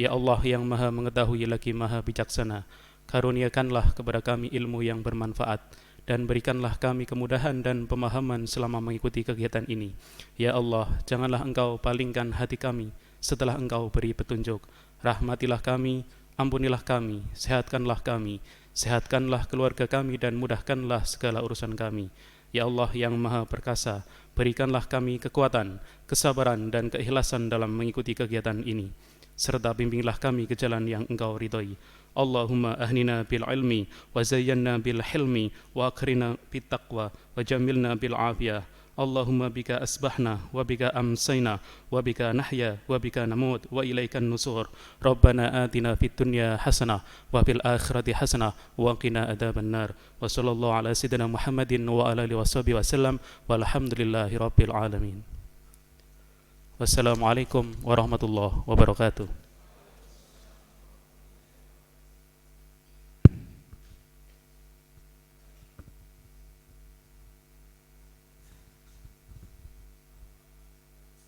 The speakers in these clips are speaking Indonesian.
Ya Allah yang maha mengetahui lagi maha bijaksana, karuniakanlah kepada kami ilmu yang bermanfaat, dan berikanlah kami kemudahan dan pemahaman selama mengikuti kegiatan ini. Ya Allah, janganlah Engkau palingkan hati kami setelah Engkau beri petunjuk. Rahmatilah kami, ampunilah kami, sehatkanlah keluarga kami, dan mudahkanlah segala urusan kami. Ya Allah yang maha perkasa, berikanlah kami kekuatan, kesabaran, dan keikhlasan dalam mengikuti kegiatan ini, serta bimbinglah kami ke jalan yang Engkau ridhai. Allahumma ahnina bil ilmi wa zayyanna bil hilmi wa akrina bit taqwa wa jamilna bil afiyah. Allahumma bika asbahna wa bika amsayna wa bika nahya wa bika namut wa ilaikan nusur. Rabbana atina fid dunya hasanah wa fil akhirati hasanah wa qina adzaban nar. Wa sallallahu ala sayyidina Muhammadin wa ala alihi washabihi wasallam walhamdulillahi rabbil alamin. Wassalamualaikum warahmatullahi wabarakatuh.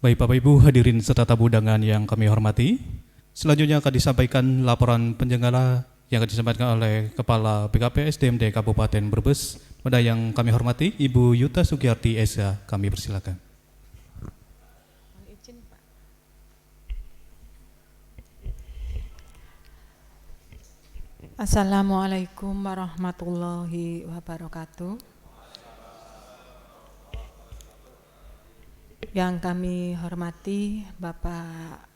Baik Bapak Ibu hadirin serta tamu undangan yang kami hormati, selanjutnya akan disampaikan laporan penyelenggara yang akan disampaikan oleh Kepala BKP SDMD Kabupaten Brebes. Pada yang kami hormati Ibu Yuta Sugiyarti SH, kami persilakan. Assalamualaikum warahmatullahi wabarakatuh. Yang kami hormati Bapak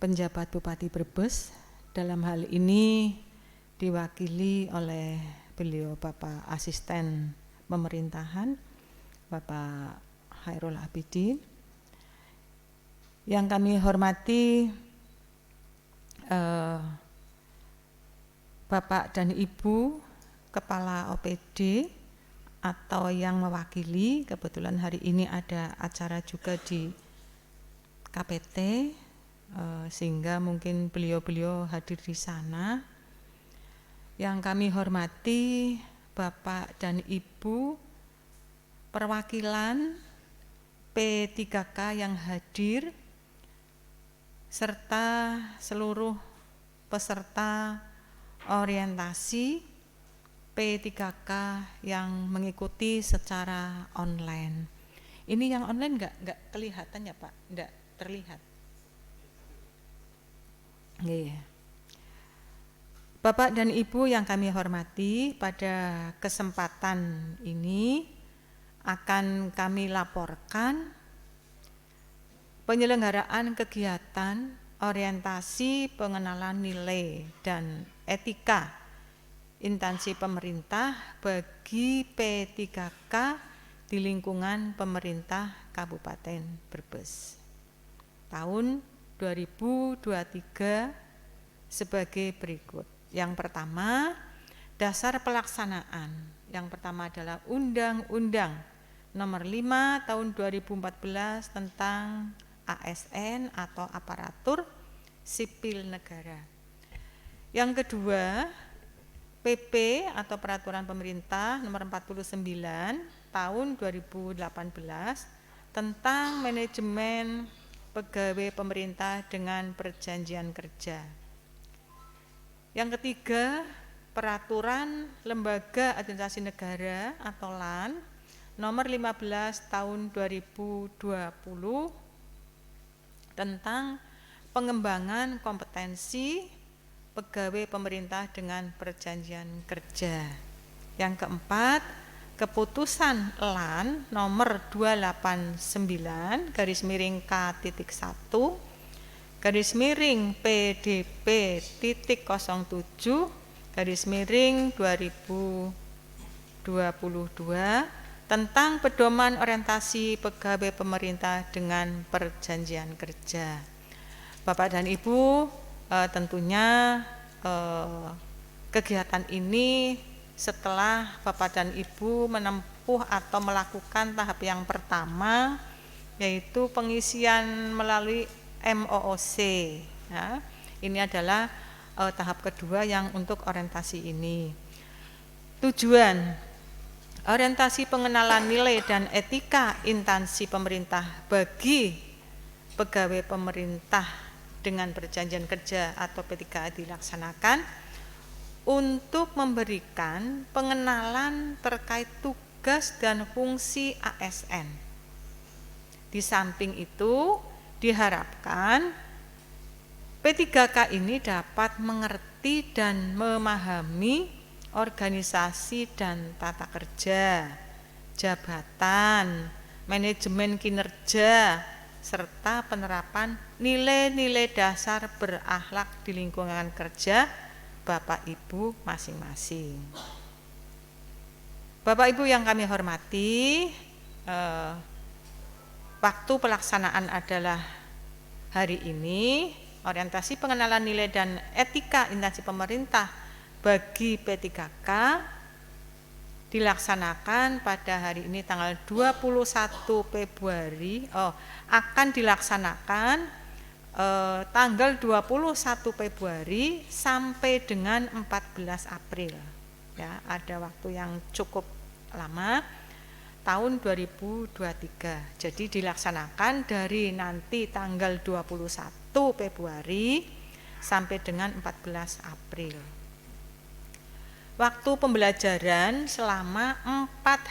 Penjabat Bupati Brebes, dalam hal ini diwakili oleh beliau Bapak Asisten Pemerintahan Bapak Khairul Abidin. Yang kami hormati Bapak dan Ibu Kepala OPD atau yang mewakili, kebetulan hari ini ada acara juga di KPT, sehingga mungkin beliau-beliau hadir di sana. Yang kami hormati Bapak dan Ibu perwakilan P3K yang hadir, serta seluruh peserta orientasi P3K yang mengikuti secara online. Ini yang online nggak kelihatan ya Pak? Nggak terlihat. Iya. Bapak dan Ibu yang kami hormati, pada kesempatan ini akan kami laporkan penyelenggaraan kegiatan orientasi pengenalan nilai dan etika instansi pemerintah bagi P3K di lingkungan pemerintah Kabupaten Brebes tahun 2023 sebagai berikut. Yang pertama, dasar pelaksanaan. Yang pertama adalah Undang-Undang Nomor 5 Tahun 2014 tentang ASN atau Aparatur Sipil Negara. Yang kedua, PP atau Peraturan Pemerintah Nomor 49 Tahun 2018 tentang manajemen pegawai pemerintah dengan perjanjian kerja. Yang ketiga, Peraturan Lembaga Administrasi Negara atau LAN Nomor 15 Tahun 2020 tentang pengembangan kompetensi pegawai pemerintah dengan perjanjian kerja. Yang keempat, keputusan LAN nomor 289 /K.1 /PDP.07/2022 tentang pedoman orientasi pegawai pemerintah dengan perjanjian kerja. Bapak dan Ibu, tentunya kegiatan ini setelah Bapak dan Ibu menempuh atau melakukan tahap yang pertama, yaitu pengisian melalui MOOC. Ya, ini adalah tahap kedua yang untuk orientasi ini. Tujuan orientasi pengenalan nilai dan etika instansi pemerintah bagi pegawai pemerintah dengan perjanjian kerja atau P3K dilaksanakan untuk memberikan pengenalan terkait tugas dan fungsi ASN. Di samping itu diharapkan P3K ini dapat mengerti dan memahami organisasi dan tata kerja, jabatan, manajemen kinerja, serta penerapan nilai-nilai dasar berakhlak di lingkungan kerja Bapak Ibu masing-masing. Bapak Ibu yang kami hormati, waktu pelaksanaan adalah hari ini. Orientasi pengenalan nilai dan etika instansi pemerintah bagi P3K dilaksanakan pada hari ini tanggal 21 Februari, akan dilaksanakan tanggal 21 Februari sampai dengan 14 April. Ya, ada waktu yang cukup lama, tahun 2023. Jadi dilaksanakan dari nanti tanggal 21 Februari sampai dengan 14 April. Waktu pembelajaran selama 4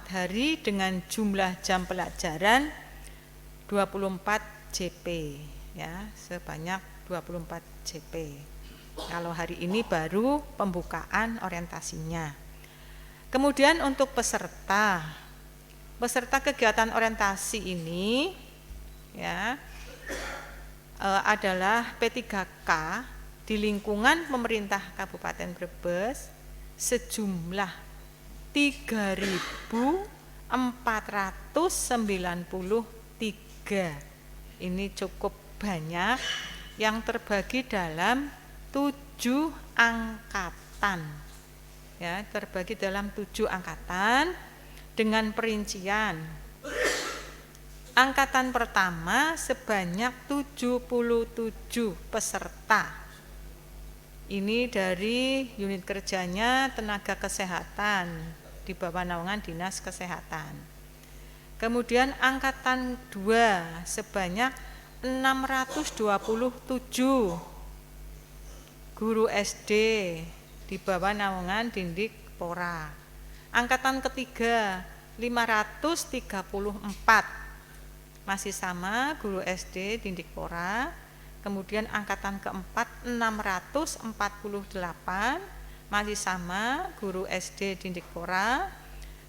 hari dengan jumlah jam pelajaran 24 JP, ya, sebanyak 24 JP. Kalau hari ini baru pembukaan orientasinya. Kemudian untuk peserta kegiatan orientasi ini, ya, adalah P3K di lingkungan pemerintah Kabupaten Brebes sejumlah 3.493. Ini cukup banyak, yang terbagi dalam 7 angkatan, ya, terbagi dalam 7 angkatan dengan perincian. Angkatan pertama sebanyak 77 peserta. Ini dari unit kerjanya tenaga kesehatan di bawah naungan Dinas Kesehatan. Kemudian angkatan 2 sebanyak 627 guru SD di bawah naungan Dindikpora. Angkatan ketiga 534 masih sama guru SD Dindikpora. Kemudian angkatan keempat 648 masih sama guru SD Dindikpora.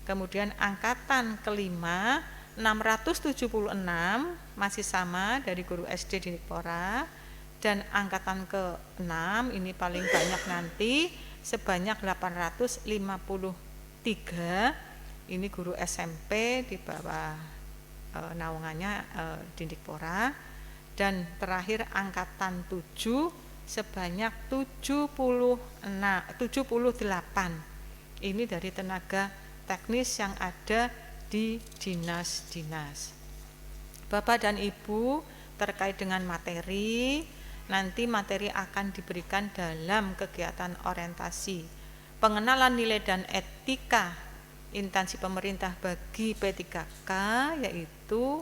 Kemudian angkatan kelima 676 masih sama dari guru SD Dindikpora. Dan angkatan ke-6 ini paling banyak nanti sebanyak 853 ini guru SMP di bawah naungannya Dindikpora. Dan terakhir angkatan 7 sebanyak 78 ini dari tenaga teknis yang ada di dinas-dinas. Bapak dan Ibu, terkait dengan materi, nanti materi akan diberikan dalam kegiatan orientasi pengenalan nilai dan etika instansi pemerintah bagi P3K, yaitu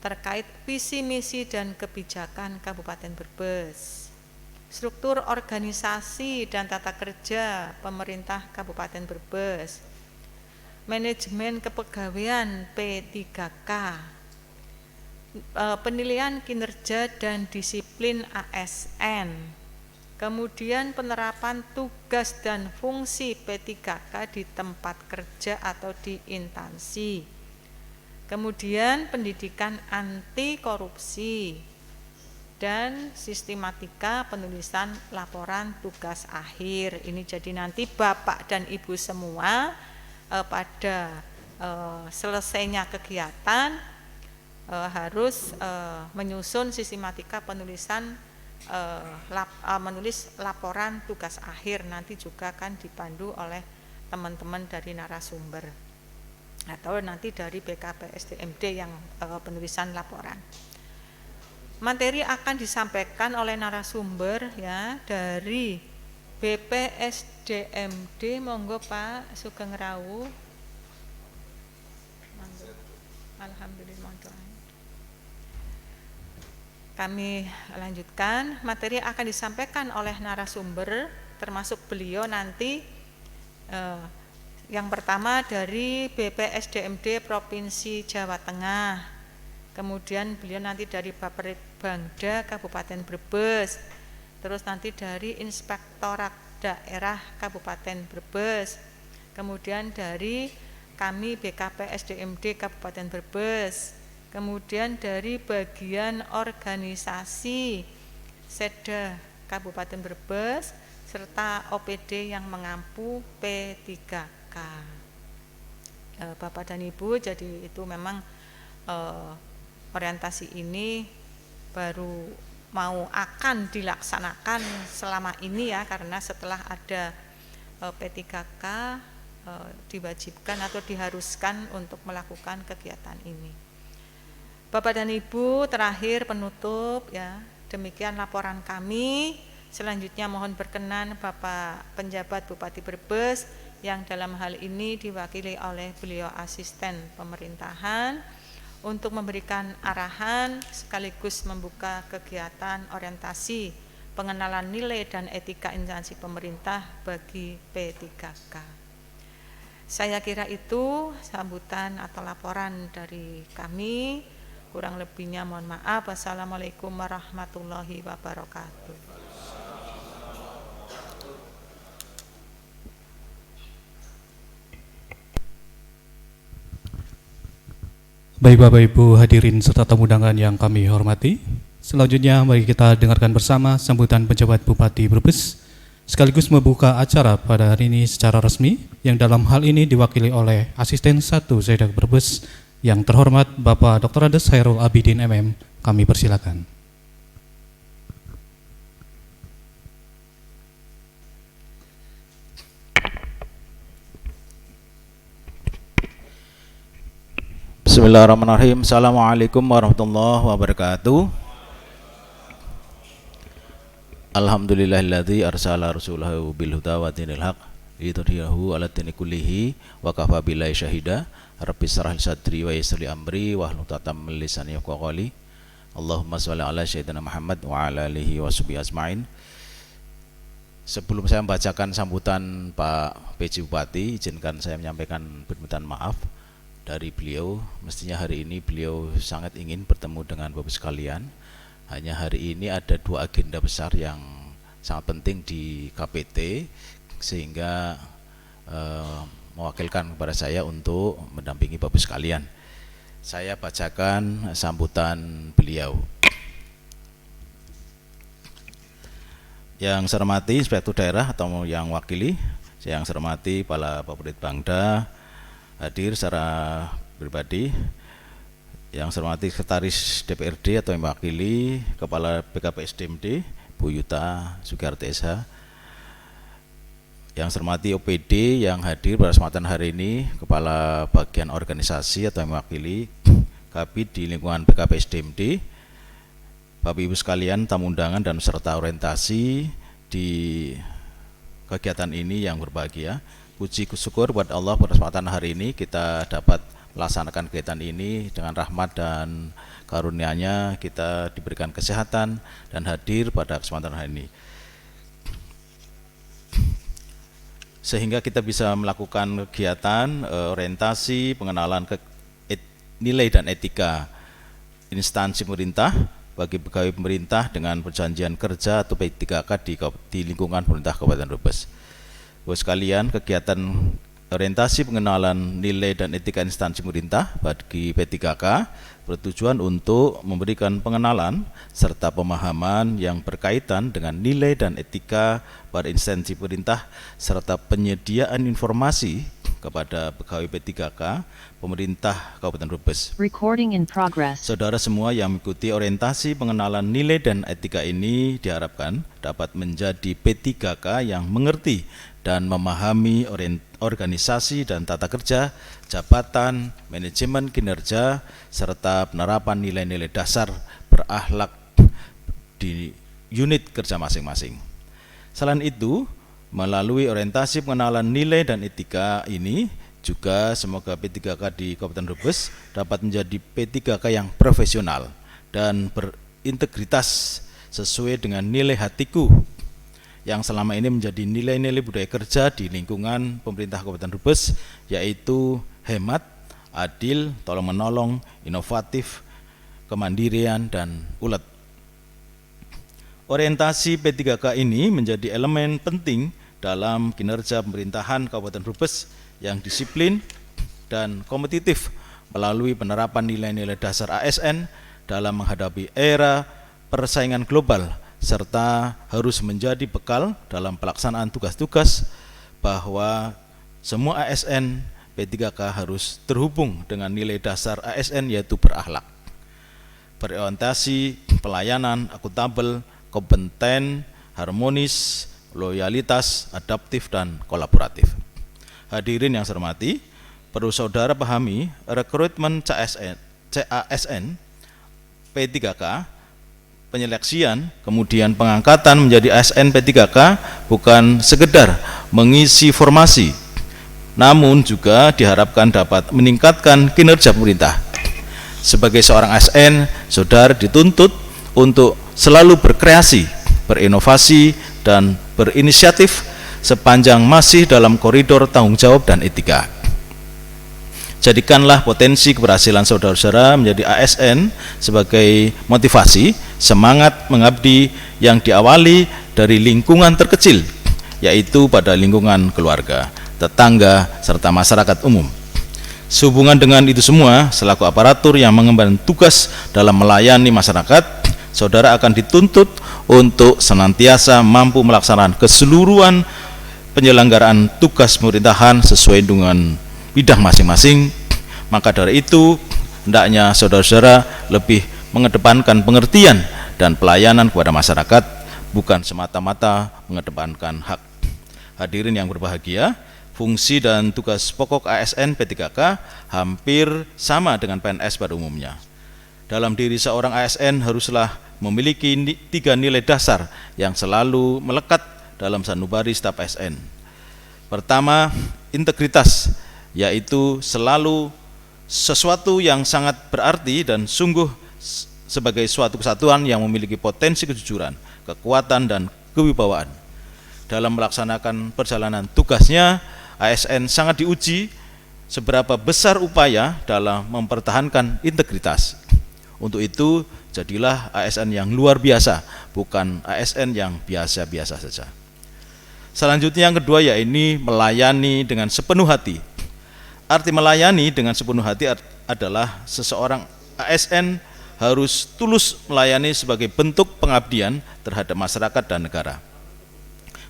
terkait visi misi dan kebijakan Kabupaten Brebes, struktur organisasi dan tata kerja pemerintah Kabupaten Brebes, manajemen kepegawaian P3K, penilaian kinerja dan disiplin ASN, kemudian penerapan tugas dan fungsi P3K di tempat kerja atau di instansi, kemudian pendidikan anti korupsi, dan sistematika penulisan laporan tugas akhir. Ini jadi nanti Bapak dan Ibu semua pada selesainya kegiatan harus menyusun sistematika penulisan menulis laporan tugas akhir. Nanti juga akan dipandu oleh teman-teman dari narasumber atau nanti dari BKPSDMD yang penulisan laporan. Materi akan disampaikan oleh narasumber, ya, dari BPSDMD. Monggo Pak Sugeng Rawu. Alhamdulillah. Kami lanjutkan, materi akan disampaikan oleh narasumber, termasuk beliau nanti yang pertama dari BPSDMD Provinsi Jawa Tengah, kemudian beliau nanti dari Bapperitbangda Kabupaten Brebes, terus nanti dari Inspektorat Daerah Kabupaten Brebes, kemudian dari kami BKPSDMD Kabupaten Brebes, kemudian dari bagian organisasi Seda Kabupaten Brebes, serta OPD yang mengampu P3K. Bapak dan Ibu, jadi itu memang orientasi ini baru mau akan dilaksanakan selama ini ya, karena setelah ada P3K diwajibkan atau diharuskan untuk melakukan kegiatan ini. Bapak dan Ibu, terakhir penutup ya, demikian laporan kami. Selanjutnya mohon berkenan Bapak Penjabat Bupati Brebes yang dalam hal ini diwakili oleh beliau asisten pemerintahan untuk memberikan arahan sekaligus membuka kegiatan orientasi pengenalan nilai dan etika instansi pemerintah bagi P3K. Saya kira itu sambutan atau laporan dari kami. Kurang lebihnya mohon maaf. Wassalamualaikum warahmatullahi wabarakatuh. Baik Bapak Ibu hadirin serta tamu undangan yang kami hormati, selanjutnya mari kita dengarkan bersama sambutan penjabat Bupati Brebes sekaligus membuka acara pada hari ini secara resmi yang dalam hal ini diwakili oleh Asisten 1 Seda Brebes yang terhormat Bapak Dr. Andes Khairul Abidin MM. Kami persilakan. Bismillahirrahmanirrahim. Assalamualaikum warahmatullahi wabarakatuh. Alhamdulillahilladzi arsala rasulahu bil huda wa dinil haq lidhhirahu 'ala dini kullihi wa kafa billahi syahida. Rabbi shrah li sadri wa yassir li amri wahlul 'uqdatam min lisani yafqahu qawli. Allahumma shalli ala sayyidina Muhammad wa ala alihi washabihi ajmain. Sebelum saya membacakan sambutan Pak PJ Bupati, izinkan saya menyampaikan permintaan maaf dari beliau. Mestinya hari ini beliau sangat ingin bertemu dengan Bapak sekalian. Hanya hari ini ada 2 agenda besar yang sangat penting di KPT, sehingga mewakilkan kepada saya untuk mendampingi Bapak sekalian. Saya bacakan sambutan beliau. Yang saya hormati Inspektur Daerah atau yang wakili, yang saya hormati Kepala Bapperitbangda hadir secara pribadi, yang saya hormati Sekretaris DPRD atau yang mewakili Kepala BKPSDMD Bu Yuta Sugiarti SH, yang saya hormati OPD yang hadir pada kesempatan hari ini, Kepala Bagian Organisasi atau yang mewakili Kabid di lingkungan BKPSDMD, Bapak Ibu sekalian, tamu undangan dan peserta orientasi di kegiatan ini yang berbahagia. Puji syukur buat Allah pada kesempatan hari ini kita dapat melaksanakan kegiatan ini dengan rahmat dan karunia-Nya kita diberikan kesehatan dan hadir pada kesempatan hari ini, sehingga kita bisa melakukan kegiatan orientasi pengenalan nilai dan etika instansi pemerintah bagi pegawai pemerintah dengan perjanjian kerja atau P3K di lingkungan pemerintah Kabupaten Brebes. Bapak sekalian, kegiatan orientasi pengenalan nilai dan etika instansi pemerintah bagi P3K bertujuan untuk memberikan pengenalan serta pemahaman yang berkaitan dengan nilai dan etika pada instansi pemerintah serta penyediaan informasi kepada pegawai P3K pemerintah Kabupaten Brebes. Recording in progress. Saudara semua yang mengikuti orientasi pengenalan nilai dan etika ini diharapkan dapat menjadi P3K yang mengerti dan memahami organisasi dan tata kerja, jabatan, manajemen kinerja, serta penerapan nilai-nilai dasar berakhlak di unit kerja masing-masing. Selain itu, melalui orientasi pengenalan nilai dan etika ini, juga semoga P3K di Kabupaten Brebes dapat menjadi P3K yang profesional dan berintegritas sesuai dengan nilai hatiku yang selama ini menjadi nilai-nilai budaya kerja di lingkungan pemerintah Kabupaten Brebes, yaitu hemat, adil, tolong-menolong, inovatif, kemandirian, dan ulet. Orientasi P3K ini menjadi elemen penting dalam kinerja pemerintahan Kabupaten Brebes yang disiplin dan kompetitif melalui penerapan nilai-nilai dasar ASN dalam menghadapi era persaingan global, serta harus menjadi bekal dalam pelaksanaan tugas-tugas bahwa semua ASN P3K harus terhubung dengan nilai dasar ASN, yaitu berakhlak, berorientasi, pelayanan, akuntabel, kompeten, harmonis, loyalitas, adaptif, dan kolaboratif. Hadirin yang saya hormati, perlu saudara pahami, rekrutmen CASN P3K, penyeleksian, kemudian pengangkatan menjadi ASN P3K bukan sekedar mengisi formasi, namun juga diharapkan dapat meningkatkan kinerja pemerintah. Sebagai seorang ASN, saudara dituntut untuk selalu berkreasi, berinovasi, dan berinisiatif sepanjang masih dalam koridor tanggung jawab dan etika. Jadikanlah potensi keberhasilan saudara-saudara menjadi ASN sebagai motivasi, semangat mengabdi yang diawali dari lingkungan terkecil, yaitu pada lingkungan keluarga, tetangga, serta masyarakat umum. Sehubungan dengan itu semua, selaku aparatur yang mengemban tugas dalam melayani masyarakat, saudara akan dituntut untuk senantiasa mampu melaksanakan keseluruhan penyelenggaraan tugas pemerintahan sesuai dengan bidang masing-masing. Maka dari itu, hendaknya saudara-saudara lebih mengedepankan pengertian dan pelayanan kepada masyarakat, bukan semata-mata mengedepankan hak. Hadirin yang berbahagia, fungsi dan tugas pokok ASN P3K hampir sama dengan PNS pada umumnya. Dalam diri seorang ASN haruslah memiliki 3 nilai dasar yang selalu melekat dalam sanubari staf ASN. Pertama, integritas, yaitu selalu sesuatu yang sangat berarti dan sungguh sebagai suatu kesatuan yang memiliki potensi kejujuran, kekuatan, dan kewibawaan. Dalam melaksanakan perjalanan tugasnya, ASN sangat diuji seberapa besar upaya dalam mempertahankan integritas. Untuk itu, jadilah ASN yang luar biasa, bukan ASN yang biasa-biasa saja. Selanjutnya yang kedua, yaitu melayani dengan sepenuh hati. Arti melayani dengan sepenuh hati adalah seseorang ASN harus tulus melayani sebagai bentuk pengabdian terhadap masyarakat dan negara.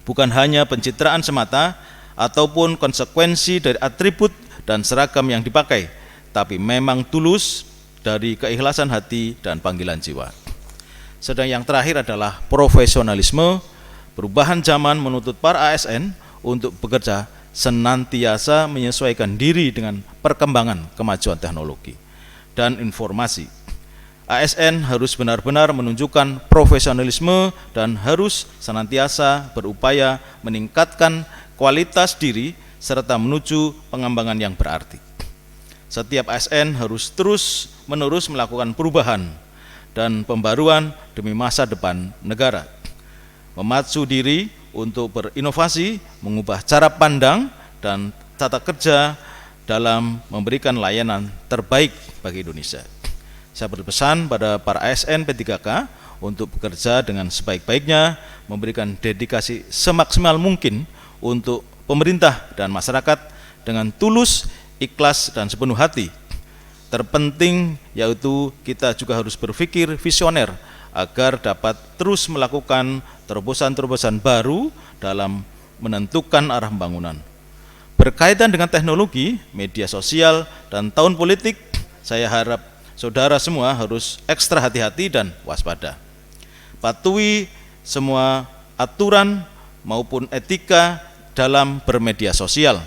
Bukan hanya pencitraan semata ataupun konsekuensi dari atribut dan seragam yang dipakai, tapi memang tulus dari keikhlasan hati dan panggilan jiwa. Sedang yang terakhir adalah profesionalisme. Perubahan zaman menuntut para ASN untuk bekerja senantiasa menyesuaikan diri dengan perkembangan kemajuan teknologi dan informasi. ASN harus benar-benar menunjukkan profesionalisme dan harus senantiasa berupaya meningkatkan kualitas diri serta menuju pengembangan yang berarti. Setiap ASN harus terus-menerus melakukan perubahan dan pembaruan demi masa depan negara. Memacu diri untuk berinovasi, mengubah cara pandang dan tata kerja dalam memberikan layanan terbaik bagi Indonesia. Saya berpesan pada para ASN P3K untuk bekerja dengan sebaik-baiknya, memberikan dedikasi semaksimal mungkin untuk pemerintah dan masyarakat dengan tulus, ikhlas, dan sepenuh hati. Terpenting yaitu kita juga harus berpikir visioner agar dapat terus melakukan terobosan-terobosan baru dalam menentukan arah pembangunan. Berkaitan dengan teknologi, media sosial, dan tahun politik, saya harap saudara semua harus ekstra hati-hati dan waspada. Patuhi semua aturan maupun etika dalam bermedia sosial,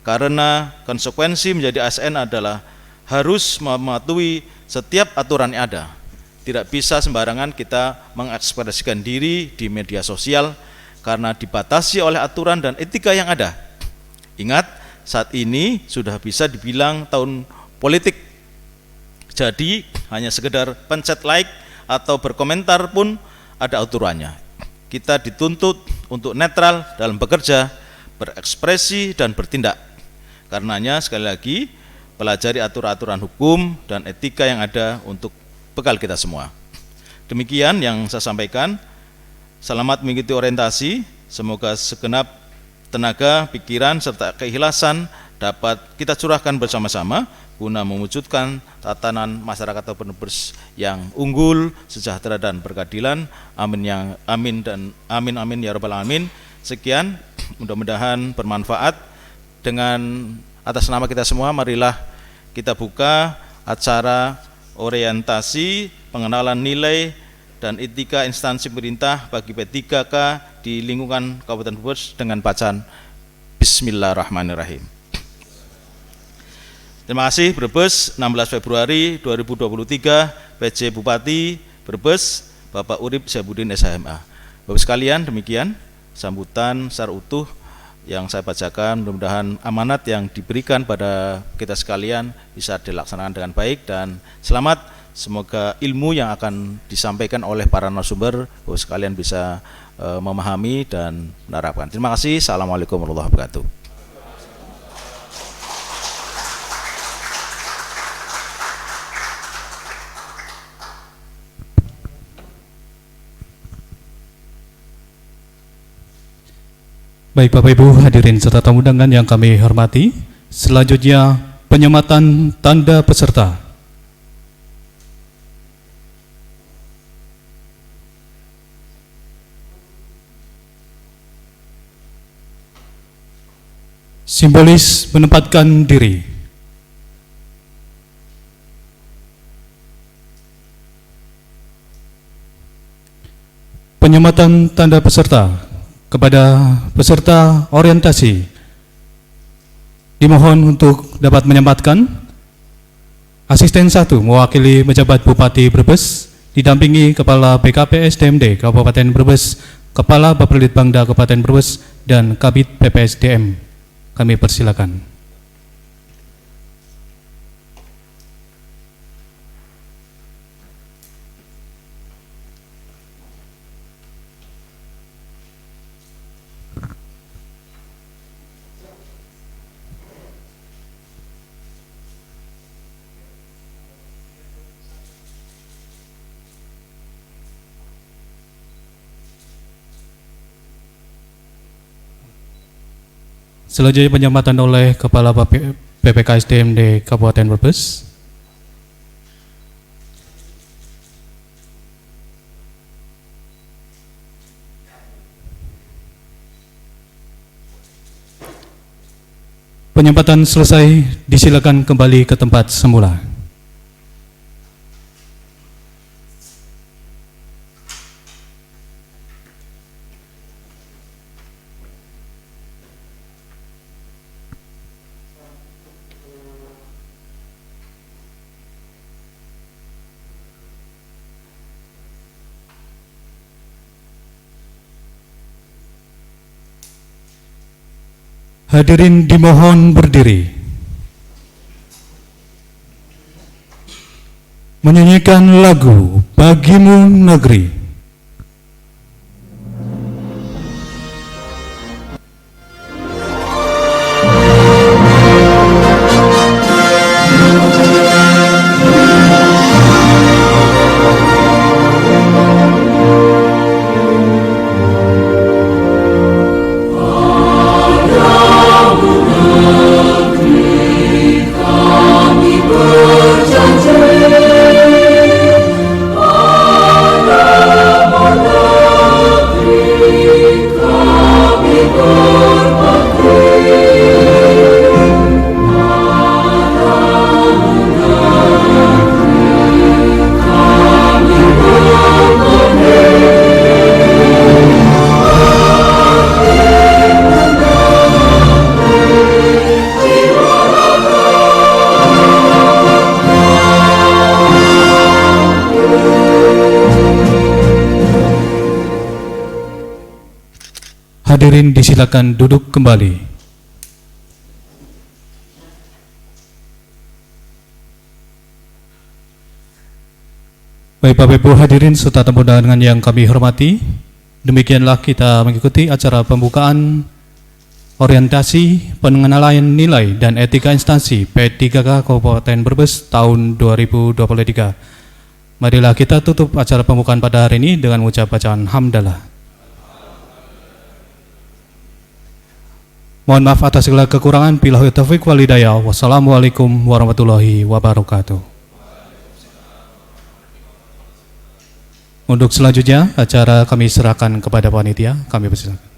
karena konsekuensi menjadi ASN adalah harus mematuhi setiap aturan yang ada. Tidak bisa sembarangan kita mengekspresikan diri di media sosial karena dibatasi oleh aturan dan etika yang ada. Ingat, saat ini sudah bisa dibilang tahun politik. Jadi hanya sekedar pencet like atau berkomentar pun ada aturannya. Kita dituntut untuk netral dalam bekerja, berekspresi, dan bertindak. Karenanya sekali lagi, pelajari aturan-aturan hukum dan etika yang ada untuk bekal kita semua. Demikian yang saya sampaikan. Selamat mengikuti orientasi. Semoga segenap tenaga, pikiran, serta keikhlasan dapat kita curahkan bersama-sama guna mewujudkan tatanan masyarakat atau penerus yang unggul, sejahtera dan berkeadilan. Amin amin ya rabbal alamin. Sekian, mudah-mudahan bermanfaat. Dengan atas nama kita semua, marilah kita buka acara orientasi pengenalan nilai dan etika instansi pemerintah bagi P3K di lingkungan Kabupaten Brebes dengan bacaan Bismillahirrahmanirrahim. Terima kasih. Brebes, 16 Februari 2023, PJ Bupati Brebes, Bapak Urip Syahbudin SHMA. Bapak sekalian, demikian sambutan secara utuh yang saya bacakan. Mudah-mudahan amanat yang diberikan pada kita sekalian bisa dilaksanakan dengan baik dan selamat. Semoga ilmu yang akan disampaikan oleh para narasumber Bapak sekalian bisa memahami dan menerapkan. Terima kasih. Assalamualaikum warahmatullahi wabarakatuh. Baik Bapak Ibu hadirin serta tamu undangan yang kami hormati, selanjutnya penyematan tanda peserta. Simbolis menempatkan diri. Penyematan tanda peserta kepada peserta orientasi dimohon untuk dapat menyematkan. Asisten 1 mewakili pejabat Bupati Brebes didampingi Kepala BKP SDMD Kabupaten Brebes, Kepala Bapelitbangda Kabupaten Brebes, dan Kabid PPSDM. Kami persilakan. Selanjutnya penyematan oleh Kepala PPKSDMD Kabupaten Brebes. Penyempatan selesai, disilakan kembali ke tempat semula. Hadirin dimohon berdiri. Menyanyikan lagu Bagimu Negeri. Hadirin disilakan duduk kembali. Baik Bapak Ibu hadirin serta tamu undangan yang kami hormati, demikianlah kita mengikuti acara pembukaan orientasi pengenalan nilai dan etika instansi P3K Kabupaten Brebes tahun 2023. Marilah kita tutup acara pembukaan pada hari ini dengan mengucap bacaan hamdalah. Mohon maaf atas segala kekurangan. Billahi taufiq wal hidayah. Wassalamualaikum warahmatullahi wabarakatuh. Untuk selanjutnya, acara kami serahkan kepada panitia. Kami persilakan.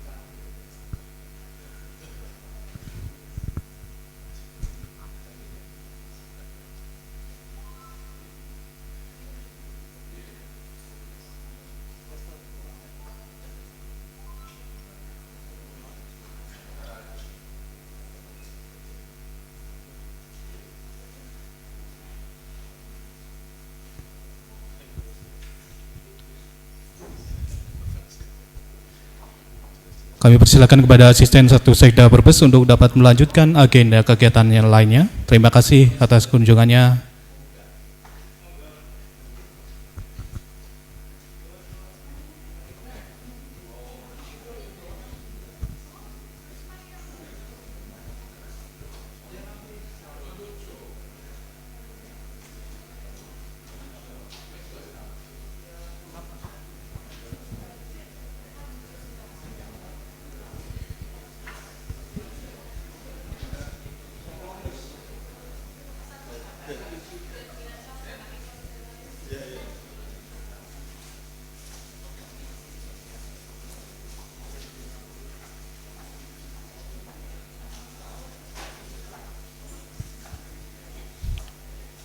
Kami persilakan kepada asisten satu Sekda Brebes untuk dapat melanjutkan agenda kegiatan yang lainnya. Terima kasih atas kunjungannya.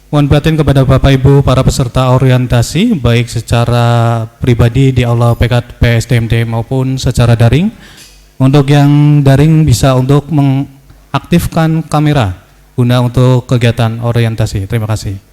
Mohon perhatian kepada Bapak Ibu para peserta orientasi, baik secara pribadi di Aula PSDMD maupun secara daring. Untuk yang daring bisa untuk mengaktifkan kamera guna untuk kegiatan orientasi. Terima kasih.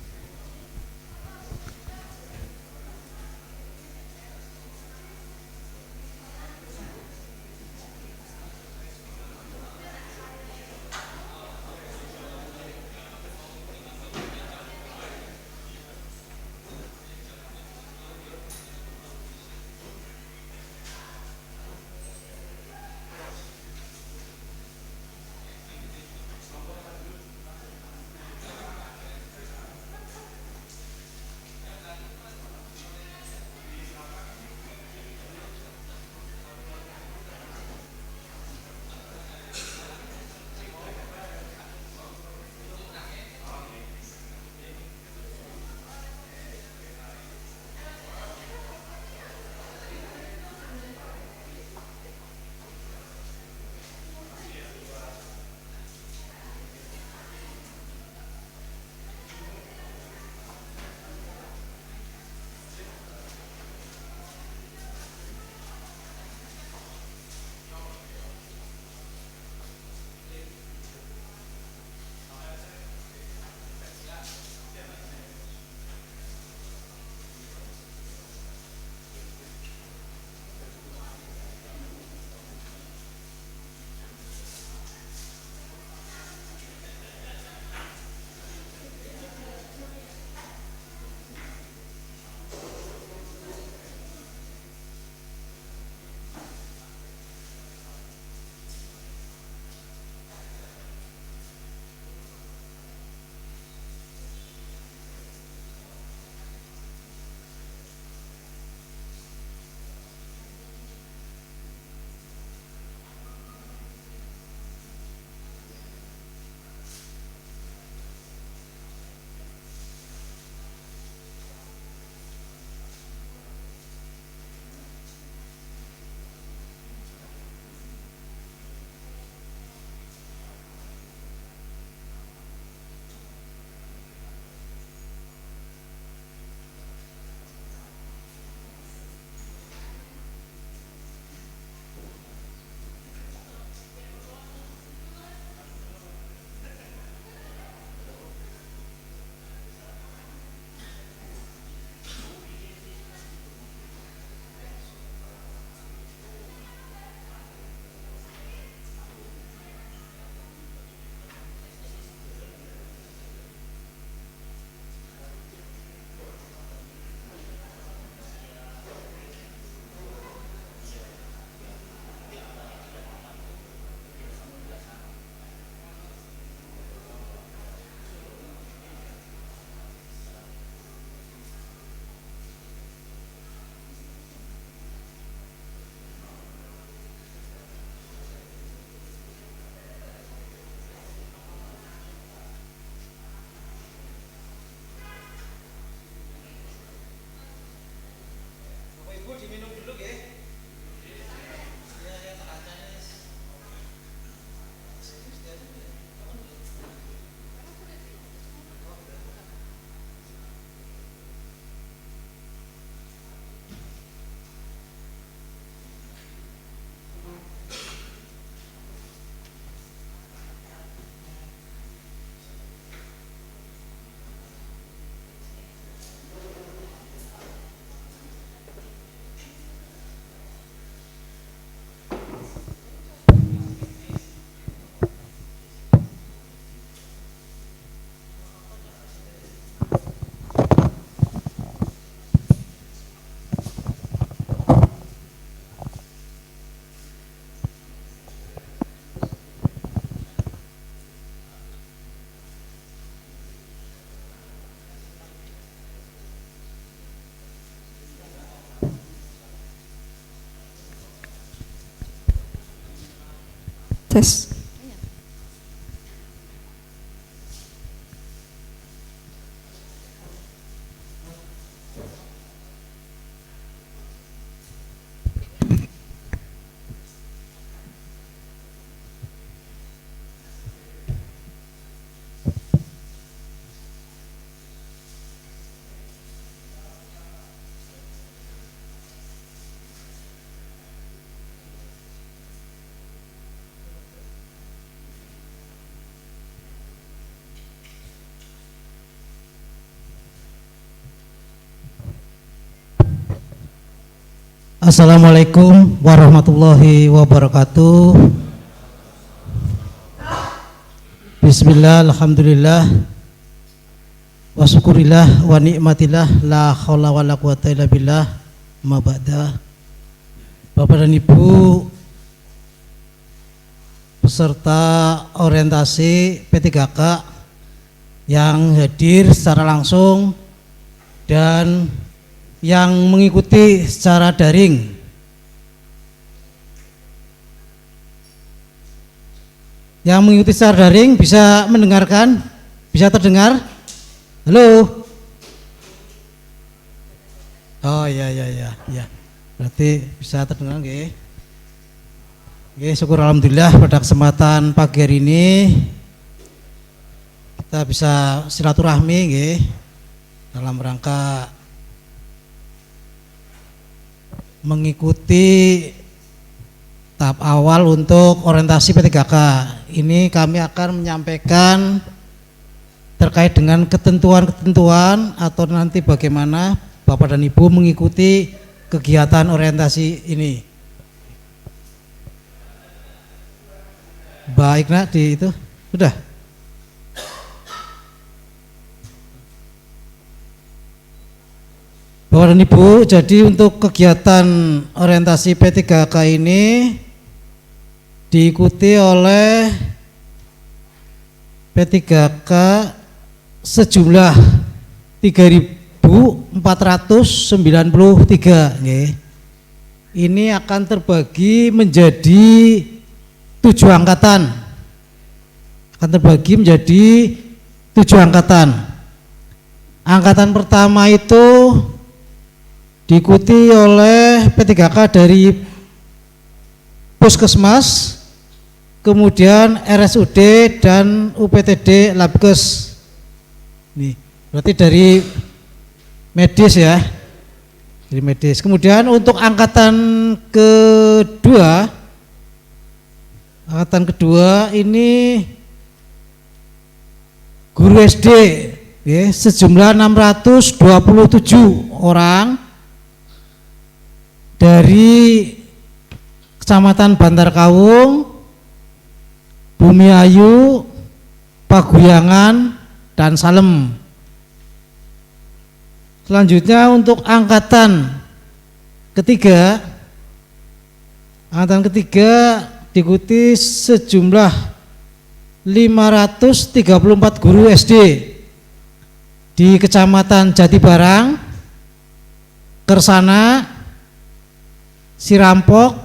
Tes. Assalamualaikum warahmatullahi wabarakatuh. Bismillah, alhamdulillah, wa syukurillah, wa ni'matillah, la khawla wa la quwata illa billah, ma ba'da. Bapak dan Ibu peserta orientasi P3K yang hadir secara langsung dan yang mengikuti secara daring. Yang mengikuti secara daring bisa mendengarkan? Bisa terdengar? Halo? Oh ya. Berarti bisa terdengar nggih. Oke, syukur alhamdulillah pada kesempatan pagi hari ini kita bisa silaturahmi nggih dalam rangka mengikuti tahap awal untuk orientasi P3K. Ini kami akan menyampaikan terkait dengan ketentuan-ketentuan atau nanti bagaimana Bapak dan Ibu mengikuti kegiatan orientasi ini. Baik nak, di itu sudah. Bapak dan Ibu, jadi untuk kegiatan orientasi P3K ini diikuti oleh P3K sejumlah 3.493. Ini akan terbagi menjadi 7 angkatan. Akan terbagi menjadi 7 angkatan. Angkatan pertama itu diikuti oleh P3K dari Puskesmas, kemudian RSUD dan UPTD Labkes. Nih, berarti dari medis ya. Dari medis. Kemudian untuk angkatan kedua ini guru SD ya, sejumlah 627 orang dari Kecamatan Bantar Kawung, Bumi Ayu, Paguyangan, dan Salem. Selanjutnya untuk angkatan ketiga diikuti sejumlah 534 guru SD di Kecamatan Jatibarang, Kersana, Sirampok,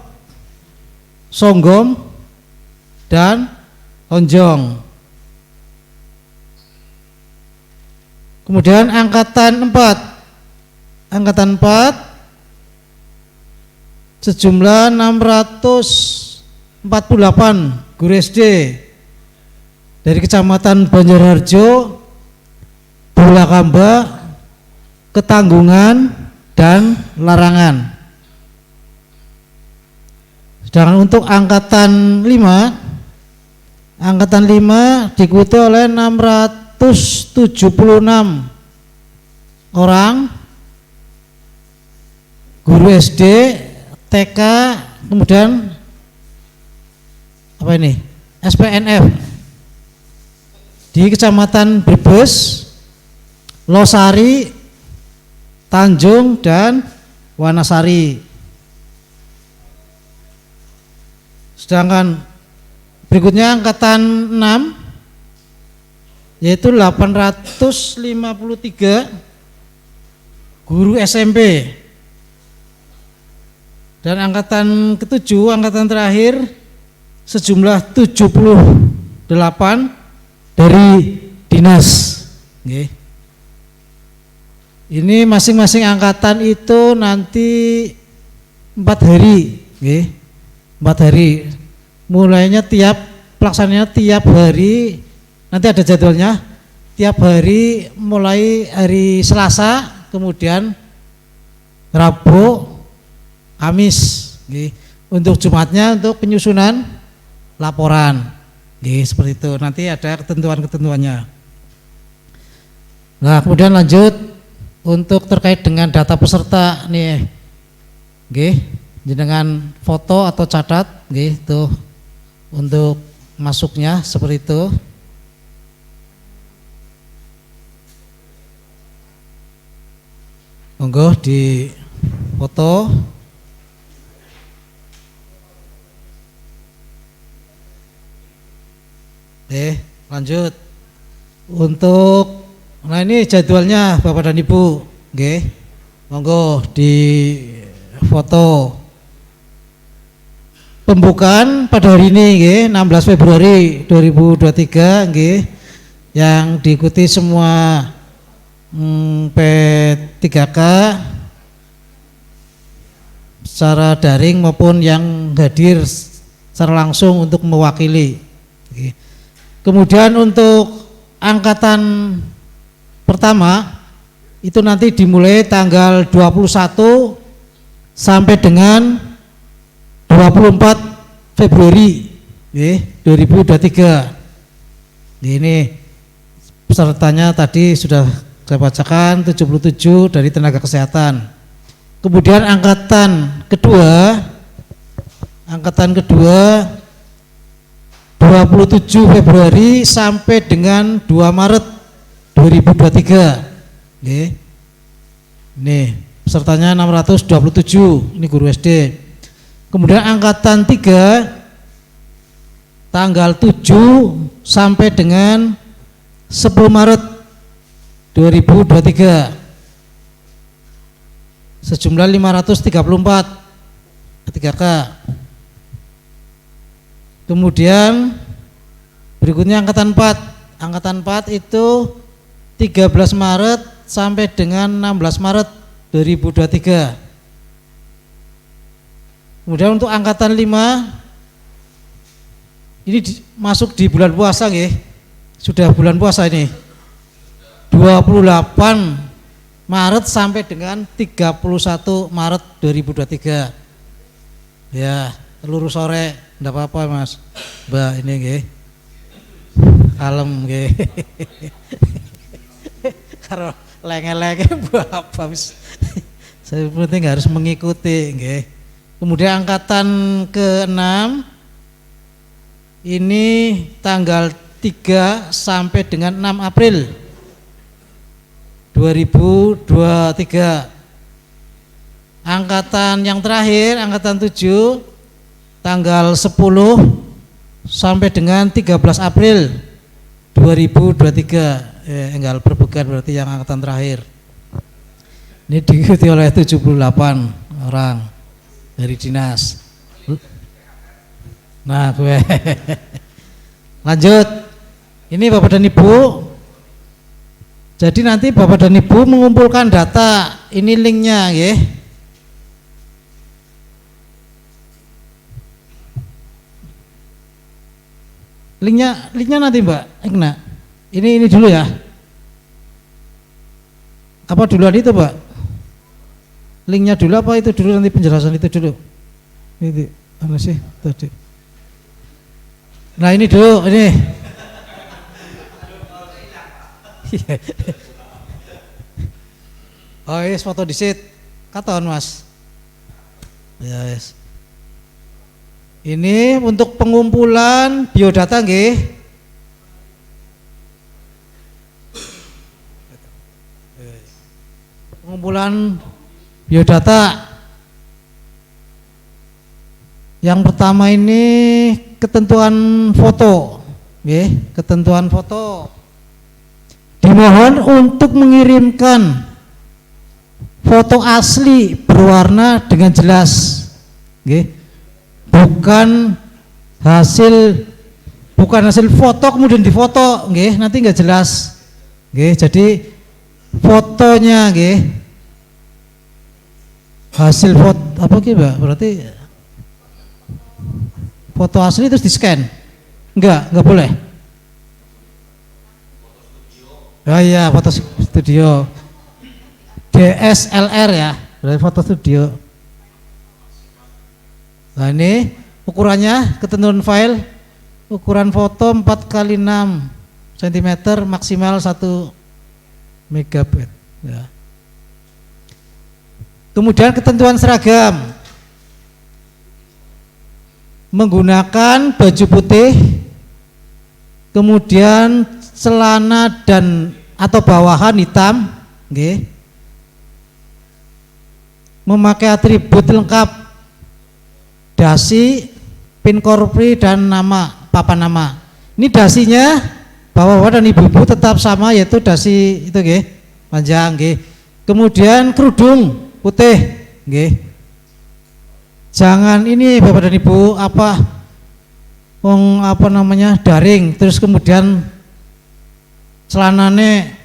Songgom, dan Lonjong. Kemudian angkatan 4 sejumlah 648 guru SD dari Kecamatan Banjarharjo, Bulakamba, Ketanggungan, dan Larangan. Sedangkan untuk angkatan 5 diikuti oleh 676 orang guru SD, TK, kemudian apa ini? SPNF di Kecamatan Brebes, Losari, Tanjung, dan Wanasari. Sedangkan berikutnya angkatan 6 yaitu 853 guru SMP. Dan angkatan ke-7, angkatan terakhir, sejumlah 78 dari dinas. Ini masing-masing angkatan itu nanti 4 hari, 4 hari. Mulainya pelaksananya tiap hari, nanti ada jadwalnya, tiap hari mulai hari Selasa, kemudian Rabu, Kamis. Untuk Jumatnya untuk penyusunan laporan, seperti itu. Nanti ada ketentuan-ketentuannya. Nah, kemudian lanjut untuk terkait dengan data peserta nih, dengan foto atau catat, tuh untuk masuknya seperti itu. Monggo di foto. Lanjut untuk, nah ini jadwalnya Bapak dan Ibu, monggo di foto. Pembukaan pada hari ini 16 Februari 2023 yang diikuti semua P3K secara daring maupun yang hadir secara langsung untuk mewakili. Kemudian untuk angkatan pertama itu nanti dimulai tanggal 21 sampai dengan 24 Februari 2023. Ini pesertanya tadi sudah saya bacakan, 77 dari tenaga kesehatan. Kemudian angkatan kedua 27 Februari sampai dengan 2 Maret 2023. Nih, pesertanya 627, ini guru SD. Kemudian angkatan 3 tanggal 7 sampai dengan 10 Maret 2023. Sejumlah 534 3K. Kemudian berikutnya angkatan 4. Angkatan 4 itu 13 Maret sampai dengan 16 Maret 2023. Kemudian untuk angkatan 5 ini masuk di bulan puasa sudah bulan puasa ini. 28 Maret sampai dengan 31 Maret 2023. Ya, seluruh sore enggak apa-apa Mas. Mbak ini kalem Karo lenge-lenge apa wis. Saya penting harus mengikuti Kemudian angkatan ke-6 ini tanggal 3 sampai dengan 6 April 2023. Angkatan yang terakhir, angkatan 7 tanggal 10 sampai dengan 13 April 2023. Enggal berbukan berarti yang angkatan terakhir. Ini diikuti oleh 78 orang dari dinas. Nah, lanjut. Ini Bapak dan Ibu. Jadi nanti Bapak dan Ibu mengumpulkan data. Ini linknya, Linknya nanti Mbak Igna. Ini dulu ya. Apa duluan itu Mbak? Linknya dulu apa itu dulu, nanti penjelasan itu dulu? Ini apa sih tadi? Nah ini dulu ini. Oh yes, foto disit. Katon Mas. Ya yes. Ini untuk pengumpulan biodata nggih. Pengumpulan biodata. Yang pertama ini ketentuan foto. Nggih, ketentuan foto. Dimohon untuk mengirimkan foto asli berwarna dengan jelas. Nggih. Bukan hasil foto kemudian difoto, nggih, nanti nggak jelas, nggih. Jadi fotonya, nggih, hasil foto apa gitu, Mbak? Berarti foto asli terus di scan, nggak boleh. Oh iya, foto studio, DSLR ya, berarti foto studio. Nah ini ukurannya, ketentuan file, ukuran foto 4x6 cm, maksimal 1 megabit ya. Kemudian ketentuan seragam, menggunakan baju putih, kemudian celana dan atau bawahan hitam, okay. Memakai atribut lengkap, dasi, pin korpri dan nama, papan nama. Ini dasinya bapak-bapak dan ibu-ibu tetap sama, yaitu dasi itu nggih, panjang nggih. Kemudian kerudung putih nggih. Jangan ini bapak dan ibu daring terus kemudian celanane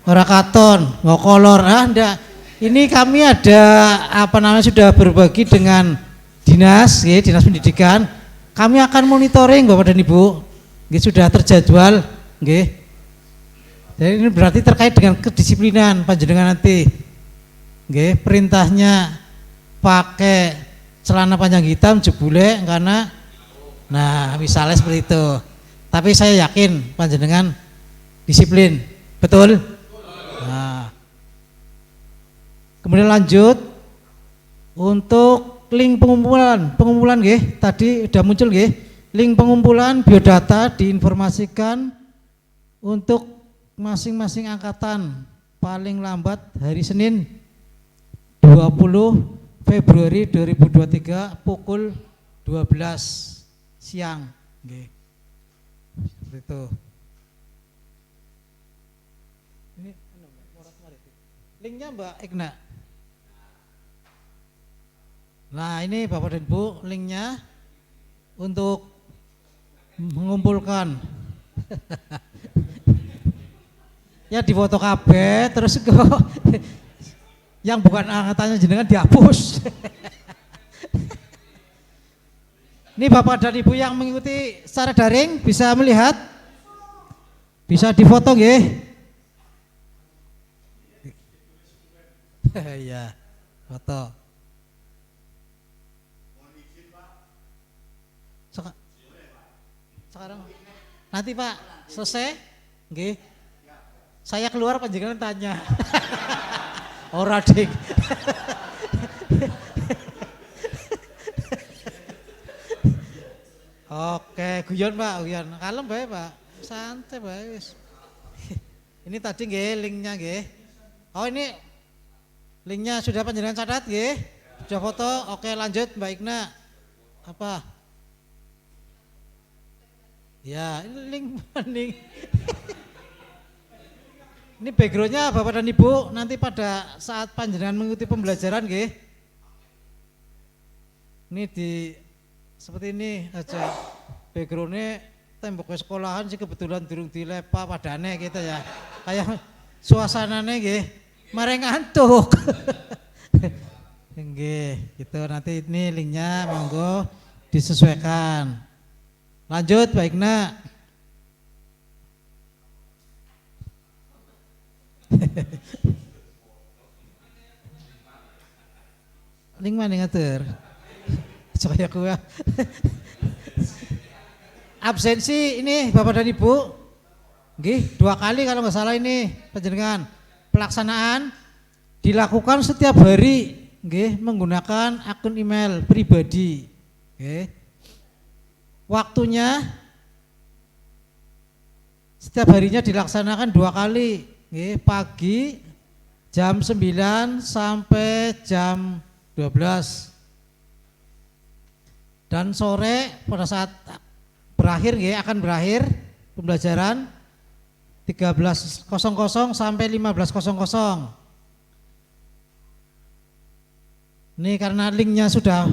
ora katon, nggak kolor. Enggak. Ini kami ada sudah berbagi dengan dinas pendidikan, kami akan monitoring bapak dan ibu, sudah terjadwal, jadi ini berarti terkait dengan kedisiplinan panjenengan nanti, perintahnya pakai celana panjang hitam jebule karena, nah misalnya seperti itu, tapi saya yakin panjenengan disiplin, betul? Nah, kemudian lanjut untuk link pengumpulan nggih, tadi udah muncul nggih, link pengumpulan biodata diinformasikan untuk masing-masing angkatan paling lambat hari Senin 20 Februari 2023 pukul 12 siang nggih. Seperti itu. Ini linknya Mbak Igna. Nah ini Bapak dan Ibu linknya untuk mengumpulkan ya di foto KB terus kok yang bukan angkatannya jenengan dihapus. Ini Bapak dan Ibu yang mengikuti secara daring bisa melihat, bisa difoto nggih. Ya foto. Sekarang nanti Pak selesai nggih, saya keluar panjenengan tanya. Ora dik. Oke, guyon Pak, guyon. Kalem bae Pak, santai bae wis. Ini tadi nggih linknya nggih. Oh ini linknya sudah panjenengan catat nggih, sudah foto. Oke lanjut Mbak Igna. Apa? Ya, ini link. Ini backgroundnya Bapak dan Ibu nanti pada saat panjenengan mengikuti pembelajaran nggih. Ini di seperti ini aja. Backgroundnya tembok sekolahan sih kebetulan durung dilepa padane gitu ya. Kayak suasananya nggih, mare ngantuk. Nggih, gitu nanti ini linknya monggo disesuaikan. Lanjut baik nak. Ning mana ngatur? Supaya gua. Absensi ini Bapak dan Ibu, nggih 2 kali kalau nggak salah ini panjenengan. Pelaksanaan dilakukan setiap hari, nggih menggunakan akun email pribadi, nggih. Waktunya setiap harinya dilaksanakan 2 kali, nggih, pagi jam 9 sampai jam 12 dan sore pada saat berakhir, nggih, akan berakhir pembelajaran 13.00 sampai 15.00. Ini karena linknya sudah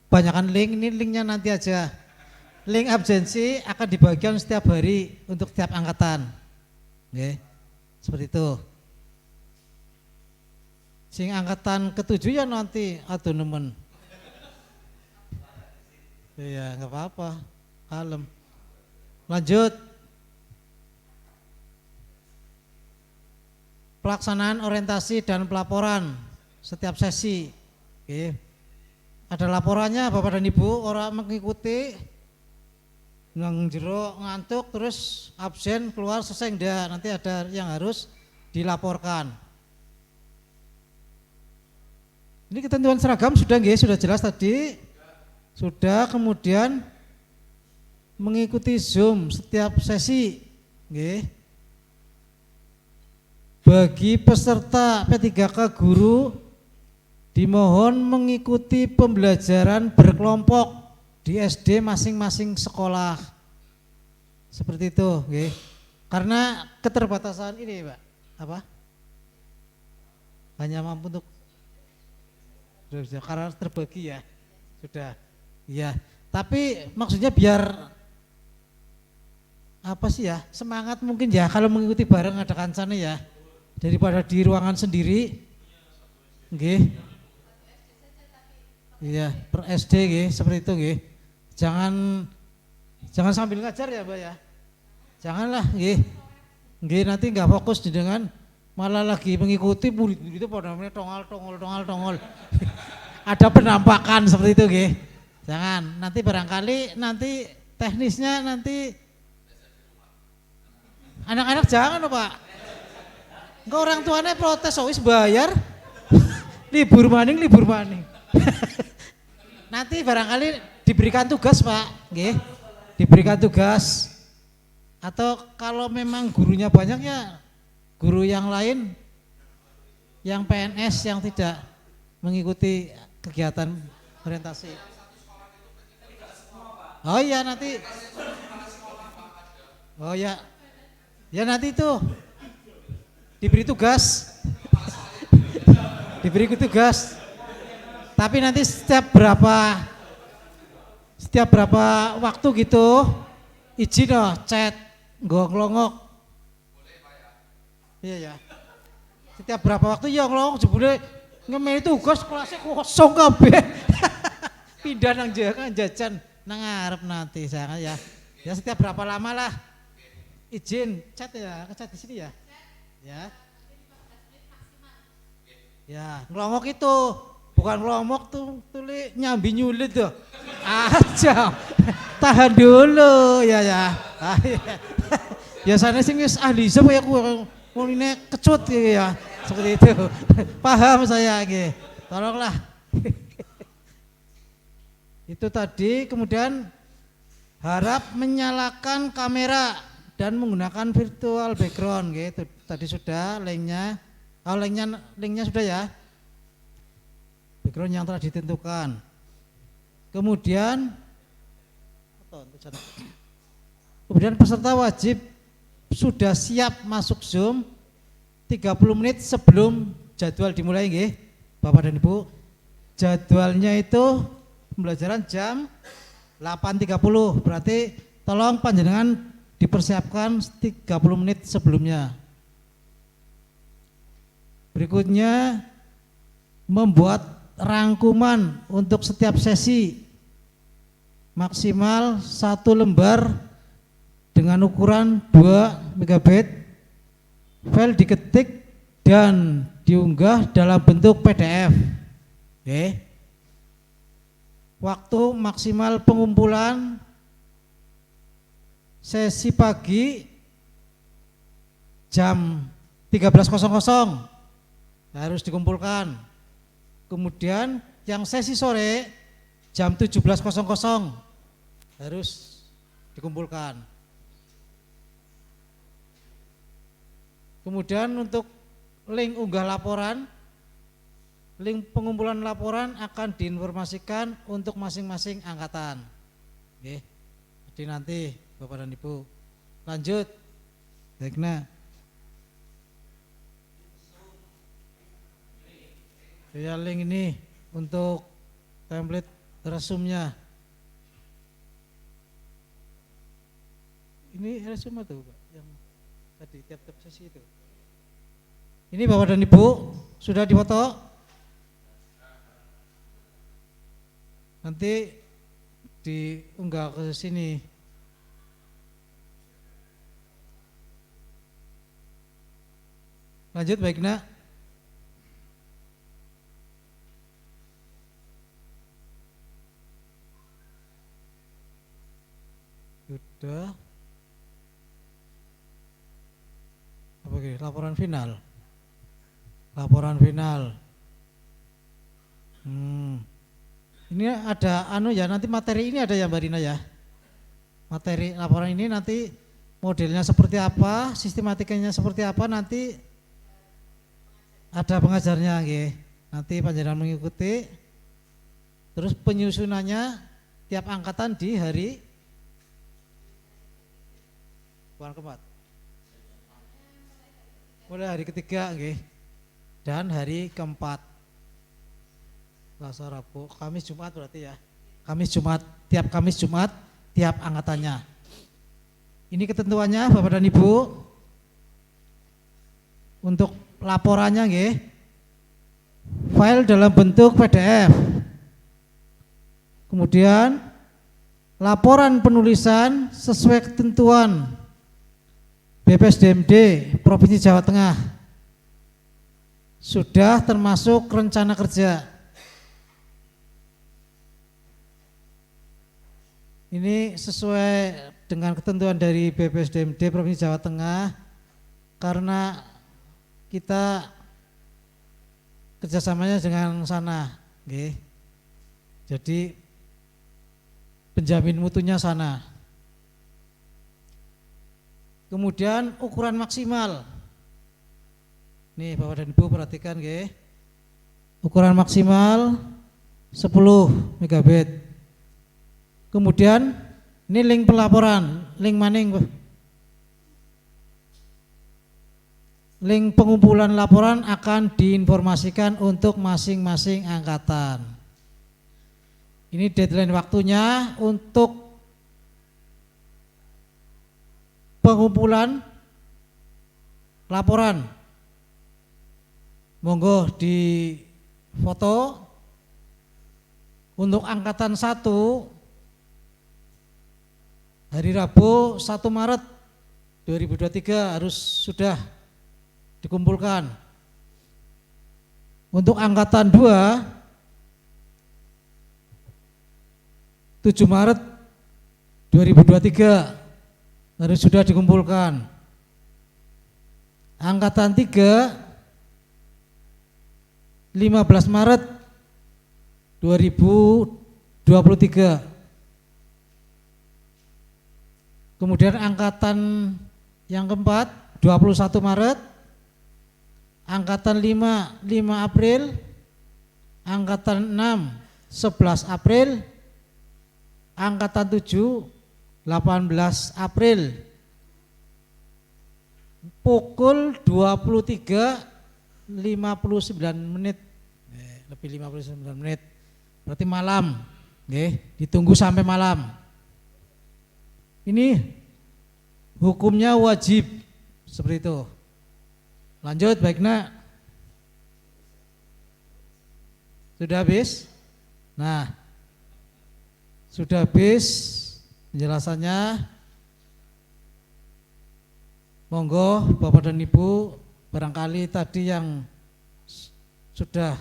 banyakkan link, ini linknya nanti aja. Link absensi akan dibagikan setiap hari untuk setiap angkatan. Oke, seperti itu. Sing angkatan ke-7 ya nanti aduh nemen. Iya, enggak apa-apa. Kalem. Lanjut. Pelaksanaan orientasi dan pelaporan setiap sesi. Oke. Ada laporannya Bapak dan Ibu, orang mengikuti nang jero ngantuk terus absen keluar selesai enggak, nanti ada yang harus dilaporkan. Ini ketentuan seragam sudah nggih, sudah jelas tadi. Sudah, kemudian mengikuti Zoom setiap sesi, nggih. Bagi peserta P3K guru dimohon mengikuti pembelajaran berkelompok di SD masing-masing sekolah. Seperti itu, nggih. Karena keterbatasan ini, Pak. Apa? Hanya mampu untuk karena terbagi ya. Sudah. Iya. Tapi maksudnya biar apa sih ya? Semangat mungkin ya kalau mengikuti bareng ada kancane ya. Daripada di ruangan sendiri. Nggih. Iya, per SD nggih, seperti itu nggih. Jangan sambil ngajar ya, Mbak ya. Janganlah nggih. Nggih, nanti enggak fokus dengan malah lagi mengikuti murid-murid itu pada namanya tongol. Ada penampakan seperti itu nggih. Jangan, nanti barangkali nanti teknisnya nanti anak-anak jangan loh Pak. Enggak, orang tuanya protes, wis bayar. libur maning. Nanti barangkali diberikan tugas Pak, nggih. Diberikan tugas. Atau kalau memang gurunya banyak ya guru yang lain yang PNS yang tidak mengikuti kegiatan orientasi. Oh iya nanti. Oh ya. Ya nanti itu diberi tugas. Diberi tugas. Tapi nanti setiap berapa waktu gitu izin chat ngelongok. Iya ya. Setiap berapa waktu ya ngelongok jebule ngemeni tugas kelasnya kosong kabeh. Pindah nang jajan nang ngarep nanti saya ya. Ya setiap berapa lama lah izin chat ya, chat di sini ya. Ya. Ya, ngelongok itu bukan ngelongok tuh nyambi nyulit tuh. Aja. Tahan dulu ya. Ah, ya. Biasanya sih wis ahli supaya aku ini kecut ya. Seperti itu. Paham saya gitu. Tolonglah. Itu tadi, kemudian harap menyalakan kamera dan menggunakan virtual background gitu. Tadi sudah linknya. Oh, linknya sudah ya. Background yang telah ditentukan. Kemudian peserta wajib sudah siap masuk Zoom 30 menit sebelum jadwal dimulai nggih, Bapak dan Ibu. Jadwalnya itu pembelajaran jam 8.30. Berarti tolong panjenengan dipersiapkan 30 menit sebelumnya. Berikutnya membuat rangkuman untuk setiap sesi. maksimal 1 lembar dengan ukuran 2 MB. File diketik dan diunggah dalam bentuk PDF. Oke. Waktu maksimal pengumpulan sesi pagi jam 13.00 harus dikumpulkan. Kemudian yang sesi sore jam 17.00 harus dikumpulkan. Kemudian untuk link unggah laporan, link pengumpulan laporan akan diinformasikan untuk masing-masing angkatan. Oke. Jadi nanti Bapak dan Ibu lanjut. Baiklah. Ya, link ini untuk template resumnya. Ini resume tuh Pak, yang tadi tiap-tiap sesi itu. Ini Bapak dan Ibu sudah difoto. Nanti diunggah ke sini. Lanjut baik nak. Sudah. Apa ini? Laporan final. Laporan final. Ini ada ya, nanti materi ini ada ya Mbak Rina ya. Materi laporan ini nanti modelnya seperti apa, sistematikanya seperti apa, nanti ada pengajarnya nggih. Nanti panjenengan mengikuti. Terus penyusunannya tiap angkatan di hari keempat. Mulai hari ketiga nggih. Dan hari keempat. Selasa, Rabu, Kamis, Jumat berarti ya. Kamis, Jumat, tiap angkatannya. Ini ketentuannya Bapak dan Ibu. Untuk laporannya nggih. File dalam bentuk PDF. Kemudian laporan penulisan sesuai ketentuan BPSDMD Provinsi Jawa Tengah. Sudah termasuk rencana kerja. Ini sesuai dengan ketentuan dari BPSDMD Provinsi Jawa Tengah, karena kita kerjasamanya dengan sana, okay. Jadi penjamin mutunya sana. Kemudian ukuran maksimal. Nih Bapak dan Ibu perhatikan, okay. Ukuran maksimal 10 MB. Kemudian ini link pelaporan, link maning, link pengumpulan laporan akan diinformasikan untuk masing-masing angkatan. Ini deadline waktunya untuk pengumpulan laporan. Monggo di foto. Untuk angkatan 1 hari Rabu 1 Maret 2023 harus sudah dikumpulkan. Untuk angkatan 2 7 Maret 2023 harus sudah dikumpulkan. Angkatan 3 15 Maret 2023. Kemudian angkatan yang keempat 21 Maret, angkatan 5 April, angkatan 6 11 April, angkatan 7 18 April. Pukul 23.59 menit. Lebih 59 menit. Berarti malam, ditunggu sampai malam. Ini hukumnya wajib seperti itu. Lanjut, baik nak. Sudah habis? Nah, Sudah habis penjelasannya. Monggo Bapak dan Ibu, barangkali tadi yang sudah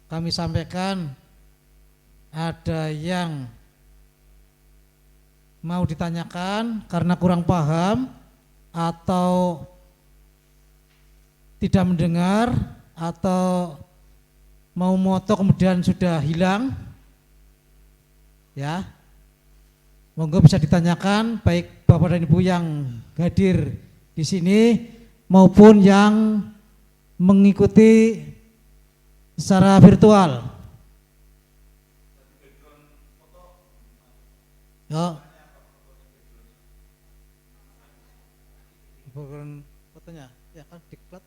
kami sampaikan ada yang mau ditanyakan karena kurang paham atau tidak mendengar atau mau moto kemudian sudah hilang, ya, monggo bisa ditanyakan baik Bapak dan Ibu yang hadir di sini maupun yang mengikuti secara virtual. Ya. Background fotonya, ya kan diklat.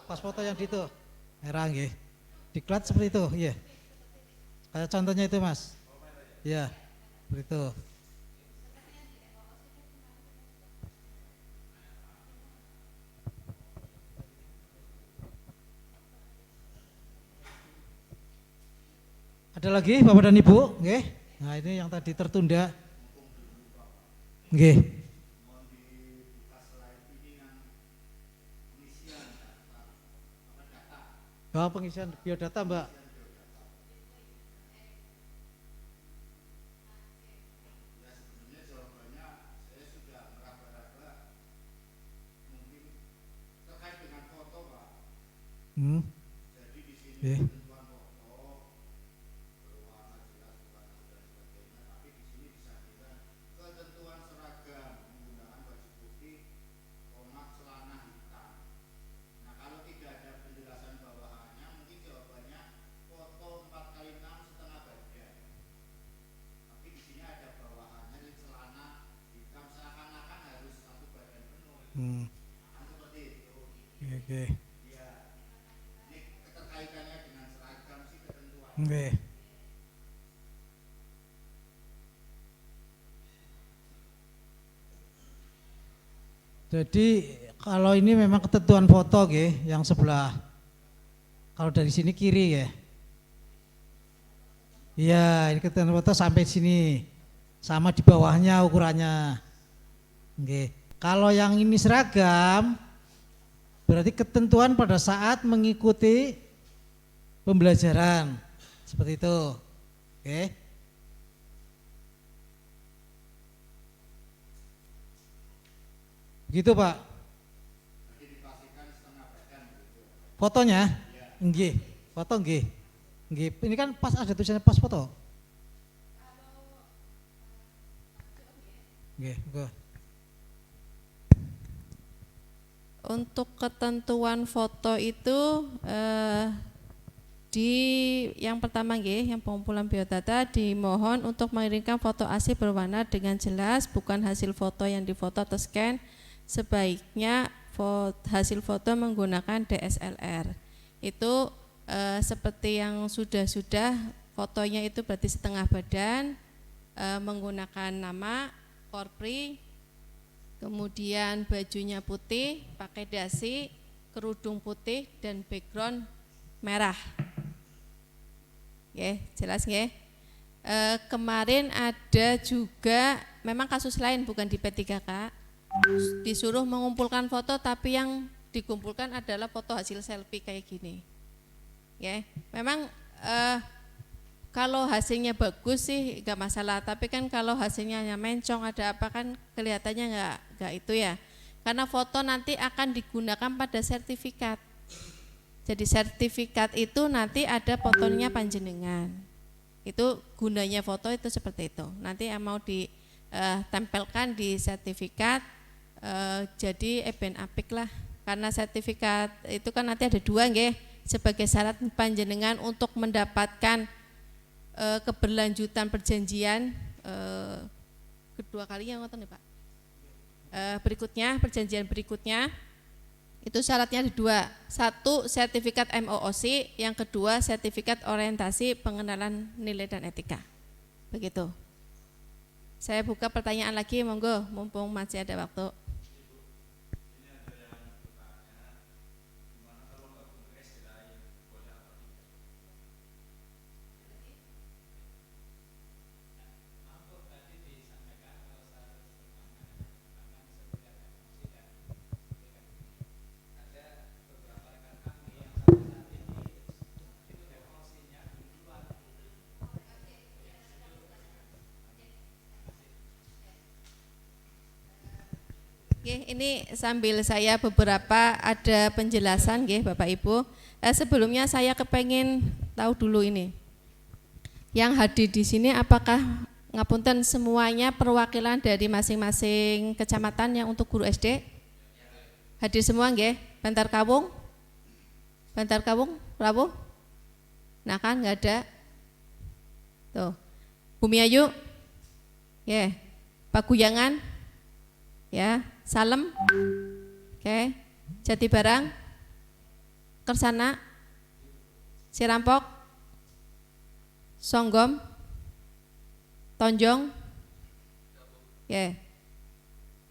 Pas foto yang di itu, merah nggih. Diklat seperti itu, iya. Kayak contohnya itu Mas. Iya, seperti itu. Ada lagi Bapak dan Ibu? Nggih. Nah, ini yang tadi tertunda. Nggih. Oh, pengisian biodata, Mbak. Nggih. Oke. Oke. Jadi kalau ini memang ketentuan foto nggih, yang sebelah. Kalau dari sini kiri ya. Iya, ini ketentuan foto sampai sini. Sama di bawahnya ukurannya. Oke. Kalau yang ini seragam, berarti ketentuan pada saat mengikuti pembelajaran. Seperti itu. Oke. Begitu Pak. Fotonya? Nggih. Foto nggih. Nggih. Ini kan pas ada tulisannya pas foto. Nggih, oke. Untuk ketentuan foto itu di yang pertama nggih, yang pengumpulan biodata dimohon untuk mengirimkan foto asli berwarna dengan jelas, bukan hasil foto yang difoto atau scan. Sebaiknya hasil foto menggunakan DSLR. Itu seperti yang sudah fotonya itu berarti setengah badan, menggunakan nama, korpri, kemudian bajunya putih, pakai dasi, kerudung putih dan background merah. Oke, jelas nggih? Kemarin ada juga memang kasus lain bukan di P3K, disuruh mengumpulkan foto tapi yang dikumpulkan adalah foto hasil selfie kayak gini. Ya, memang kalau hasilnya bagus sih nggak masalah, tapi kan kalau hasilnya hanya mencong ada apa kan kelihatannya nggak itu ya. Karena foto nanti akan digunakan pada sertifikat. Jadi sertifikat itu nanti ada fotonya panjenengan. Itu gunanya foto itu seperti itu. Nanti yang mau ditempelkan di sertifikat, jadi eben apik lah. Karena sertifikat itu kan nanti ada dua nggih, sebagai syarat panjenengan untuk mendapatkan keberlanjutan perjanjian kedua kalinya ngoten nih Pak. Berikutnya perjanjian berikutnya itu syaratnya ada dua, satu sertifikat MOOC, yang kedua sertifikat orientasi pengenalan nilai dan etika. Begitu. Saya buka pertanyaan lagi, monggo, mumpung masih ada waktu. Ini sambil saya beberapa ada penjelasan nggih Bapak Ibu. Sebelumnya saya kepengen tahu dulu ini. Yang hadir di sini apakah ngapunten semuanya perwakilan dari masing-masing kecamatan yang untuk guru SD? Hadir semua nggih? Bantar Kawung? Bantar Kawung? Prabu? Nah kan nggak ada. Tuh. Bumi Ayu? Ya. Paguyangan? Ya. Salem, oke, Jati Barang, Kersana, Sirampok, Songgom, Tonjong, oke.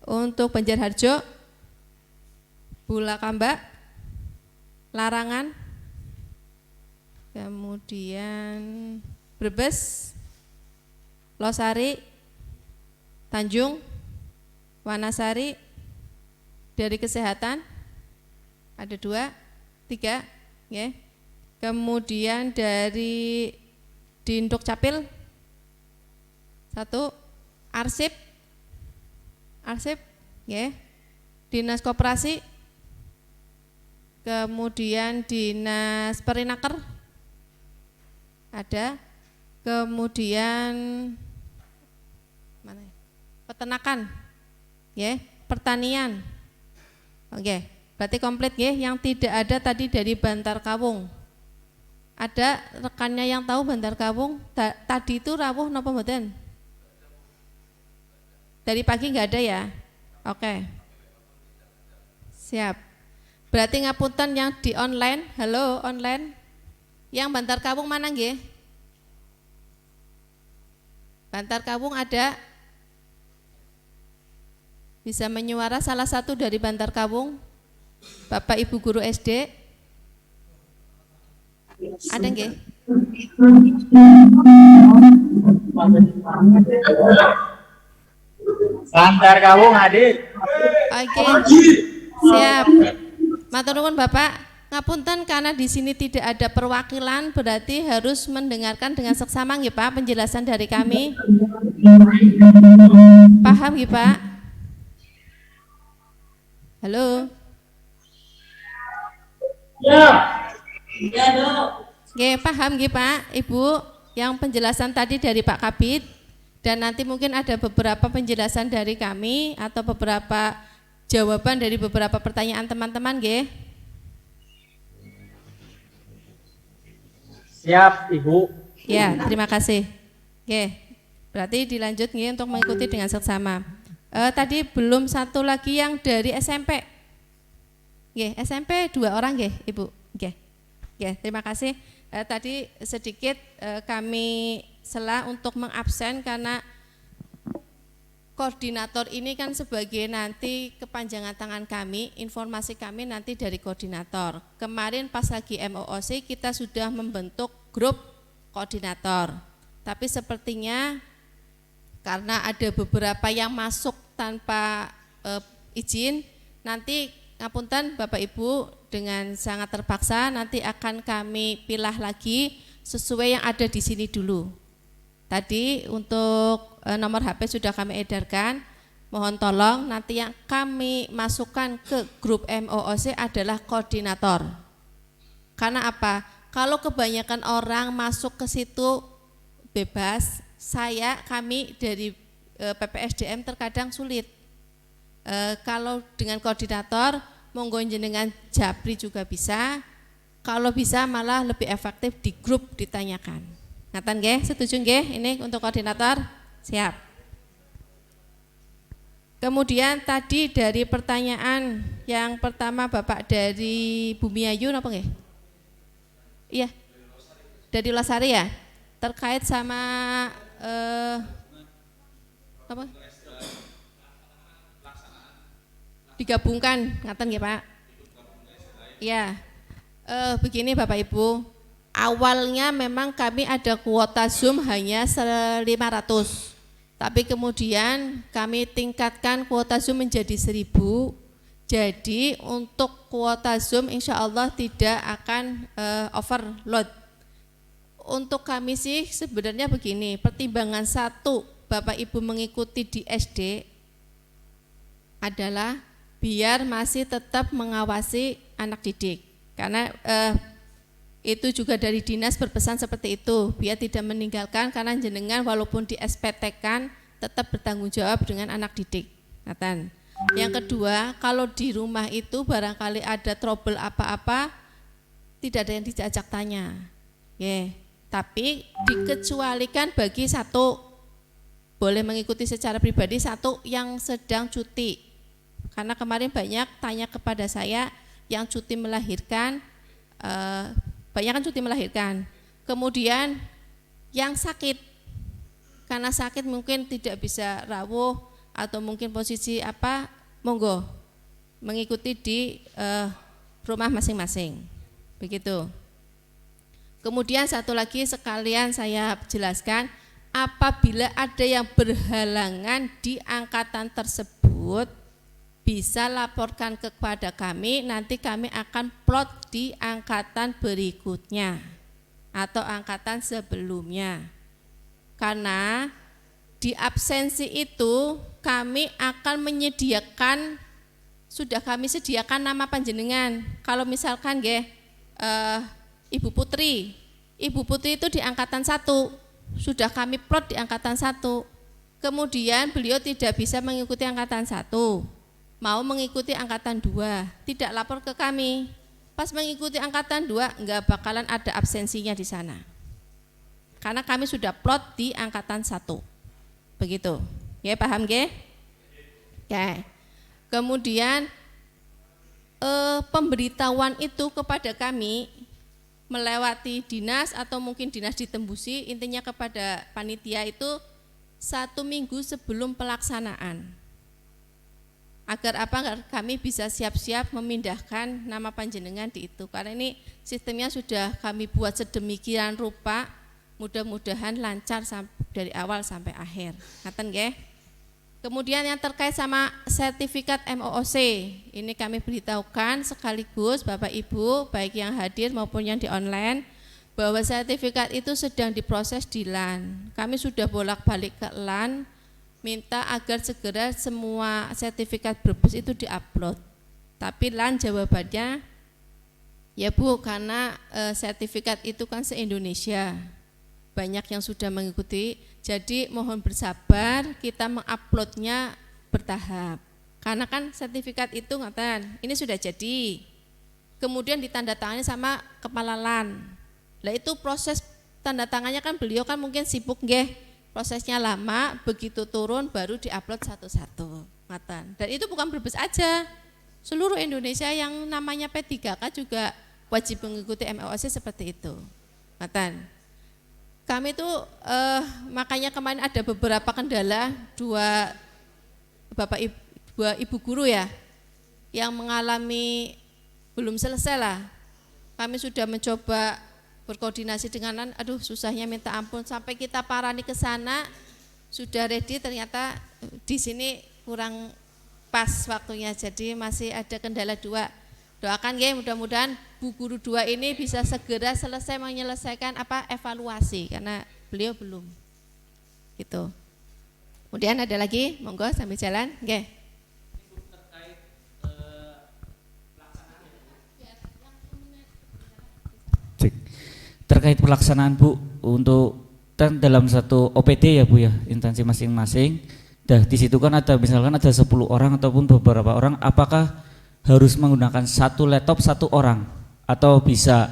Untuk Banjarharjo, Bulakamba, Larangan, kemudian Brebes, Losari, Tanjung, Wanasari. Dari kesehatan ada 2, 3, ya. Kemudian dari Dinduk Capil 1, Arsip, ya. Dinas Koperasi, kemudian Dinas Perinaker ada, kemudian mana? Peternakan, ya. Pertanian. Oke, berarti komplit ya. Yang tidak ada tadi dari Bantar Kawung. Ada rekannya yang tahu Bantar Kawung? Tadi itu rawuh napa mboten? Dari pagi nggak ada ya? Oke. Siap. Berarti ngapunten yang di online. Halo online. Yang Bantar Kawung mana nggih? Bantar Kawung ada? Bisa menyuara salah satu dari Bantar Kawung? Bapak Ibu guru SD? Ada nggih? Bantar Kawung hadir. Oke. Siap. Matur nuwun Bapak. Ngapunten karena di sini tidak ada perwakilan, berarti harus mendengarkan dengan seksama nggih Pak penjelasan dari kami. Paham nggih Pak? Halo. Ya. Ya, Dok. Oke, paham nggih Pak, Ibu, yang penjelasan tadi dari Pak Kabid, dan nanti mungkin ada beberapa penjelasan dari kami atau beberapa jawaban dari beberapa pertanyaan teman-teman nggih. Siap, Ibu. Ya, terima kasih. Oke, berarti dilanjut nggih untuk mengikuti dengan seksama. Tadi belum satu lagi yang dari SMP. Nggih, SMP 2 orang nggih, Ibu. Nggih. Nggih, terima kasih. Tadi sedikit kami sela untuk mengabsen karena koordinator ini kan sebagai nanti kepanjangan tangan kami, informasi kami nanti dari koordinator. Kemarin pas lagi MOOC kita sudah membentuk grup koordinator. Tapi sepertinya karena ada beberapa yang masuk tanpa izin, nanti ngapunten Bapak Ibu dengan sangat terpaksa nanti akan kami pilah lagi sesuai yang ada di sini dulu. Tadi untuk nomor HP sudah kami edarkan, mohon tolong nanti yang kami masukkan ke grup MOOC adalah koordinator. Karena apa? Kalau kebanyakan orang masuk ke situ bebas, kami dari PPSDM terkadang sulit. Kalau dengan koordinator, monggo jenengan japri juga bisa. Kalau bisa malah lebih efektif di grup ditanyakan. Ngaten nggih, setuju nggih ini untuk koordinator? Siap. Kemudian tadi dari pertanyaan yang pertama Bapak dari Bumi Ayu napa nggih? Iya. Dari Losari ya? Terkait sama apa? Digabungkan, ngaten nggih Pak? Ya, begini Bapak Ibu, awalnya memang kami ada kuota Zoom hanya 500, tapi kemudian kami tingkatkan kuota Zoom menjadi 1000. Jadi untuk kuota Zoom insya Allah tidak akan overload. Untuk kami sih sebenarnya begini, pertimbangan satu Bapak Ibu mengikuti di SD adalah biar masih tetap mengawasi anak didik. Karena itu juga dari dinas berpesan seperti itu, biar tidak meninggalkan, karena jenengan walaupun di SPT-kan tetap bertanggung jawab dengan anak didik. Nathan. Yang kedua, kalau di rumah itu barangkali ada trouble apa-apa, tidak ada yang diajak tanya. Tapi dikecualikan bagi satu, boleh mengikuti secara pribadi, satu yang sedang cuti. Karena kemarin banyak tanya kepada saya yang cuti melahirkan, banyak kan cuti melahirkan. Kemudian yang sakit, karena sakit mungkin tidak bisa rawuh atau mungkin posisi apa, monggo mengikuti di rumah masing-masing. Begitu. Kemudian satu lagi sekalian saya jelaskan, apabila ada yang berhalangan di angkatan tersebut, bisa laporkan kepada kami, nanti kami akan plot di angkatan berikutnya atau angkatan sebelumnya. Karena di absensi itu kami akan menyediakan, sudah kami sediakan nama panjenengan. Kalau misalkan Ibu Putri itu di angkatan 1, sudah kami plot di angkatan 1. Kemudian beliau tidak bisa mengikuti angkatan 1, mau mengikuti angkatan 2, tidak lapor ke kami. Pas mengikuti angkatan 2 enggak bakalan ada absensinya di sana. Karena kami sudah plot di angkatan 1. Begitu. Ya, paham nggih? Ya. Kemudian pemberitahuan itu kepada kami melewati dinas atau mungkin dinas ditembusi, intinya kepada panitia itu 1 minggu sebelum pelaksanaan. Agar apa? Agar kami bisa siap-siap memindahkan nama panjenengan di itu. Karena ini sistemnya sudah kami buat sedemikian rupa, mudah-mudahan lancar dari awal sampai akhir. Ngaten nggih? Kemudian yang terkait sama sertifikat MOOC, ini kami beritahukan sekaligus Bapak Ibu, baik yang hadir maupun yang di online, bahwa sertifikat itu sedang diproses di LAN. Kami sudah bolak-balik ke LAN, minta agar segera semua sertifikat Brebes itu diupload. Tapi LAN jawabannya, ya Bu, karena sertifikat itu kan se-Indonesia, banyak yang sudah mengikuti, jadi mohon bersabar, kita menguploadnya bertahap. Karena kan sertifikat itu ngaten, ini sudah jadi, kemudian ditandatangani sama kepala LAN. Lah itu proses tanda tangannya kan beliau kan mungkin sibuk nggih, prosesnya lama, begitu turun baru diupload satu-satu. Ngaten. Dan itu bukan Brebes aja, seluruh Indonesia yang namanya P3K juga wajib mengikuti MOOC seperti itu. Ngaten. Kami itu makanya kemarin ada beberapa kendala, dua ibu guru ya yang mengalami belum selesai lah. Kami sudah mencoba berkoordinasi dengan, aduh susahnya minta ampun, sampai kita parani ke sana sudah ready, ternyata di sini kurang pas waktunya, jadi masih ada kendala 2. Doakan ya, mudah-mudahan Bu Guru 2 ini bisa segera selesai menyelesaikan evaluasi, karena beliau belum. Gitu. Kemudian ada lagi, monggo sambil jalan, nggih. Terkait pelaksanaan Bu, untuk kan dalam satu OPD ya Bu ya, instansi masing-masing. Di situ kan ada misalkan ada 10 orang ataupun beberapa orang, apakah harus menggunakan 1 laptop 1 orang atau bisa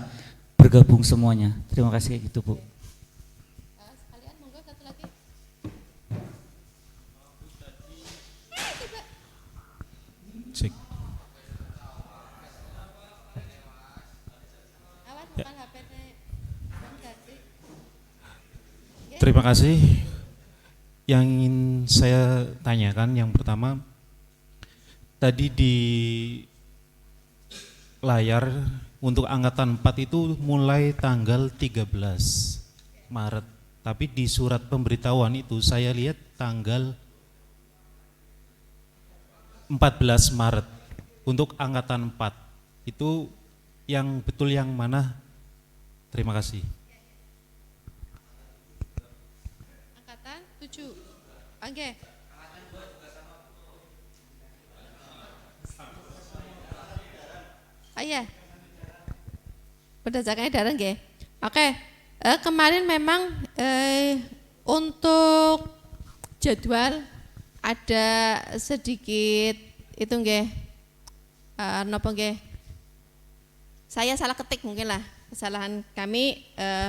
bergabung semuanya? Terima kasih gitu Bu. Sekalian monggo satu lagi. Cek. Awas bukan HP-nya. Terima kasih. Yang ingin saya tanyakan yang pertama, tadi di layar untuk angkatan 4 itu mulai tanggal 13 Maret. Tapi di surat pemberitahuan itu saya lihat tanggal 14 Maret untuk angkatan 4. Itu yang betul yang mana? Terima kasih. Angkatan 7. Oke. Oh iya. Berdasarkan edaran nggih. Oke. Kemarin memang untuk jadwal ada sedikit itu nggih. Napa nggih? Saya salah ketik mungkin lah. Kesalahan kami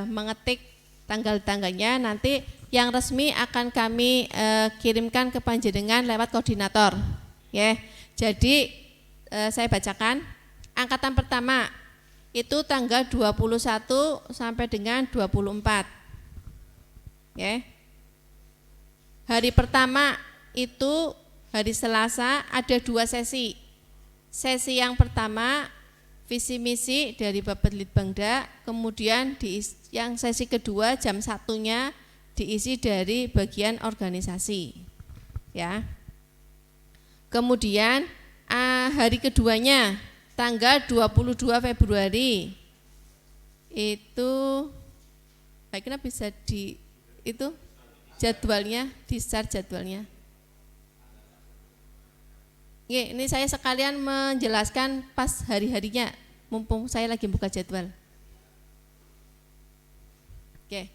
mengetik tanggal-tanggalnya, nanti yang resmi akan kami kirimkan ke panjenengan lewat koordinator. Ya. Jadi saya bacakan. Angkatan pertama itu tanggal 21 sampai dengan 24. Ya. Hari pertama itu hari Selasa ada 2 sesi. Sesi yang pertama visi misi dari Bapak Litbangda, kemudian yang sesi kedua jam 1-nya diisi dari bagian organisasi. Ya. Kemudian hari keduanya tanggal 22 Februari itu baiknya bisa itu jadwalnya, di-share jadwalnya. Ini saya sekalian menjelaskan pas hari-harinya, mumpung saya lagi buka jadwal. Oke.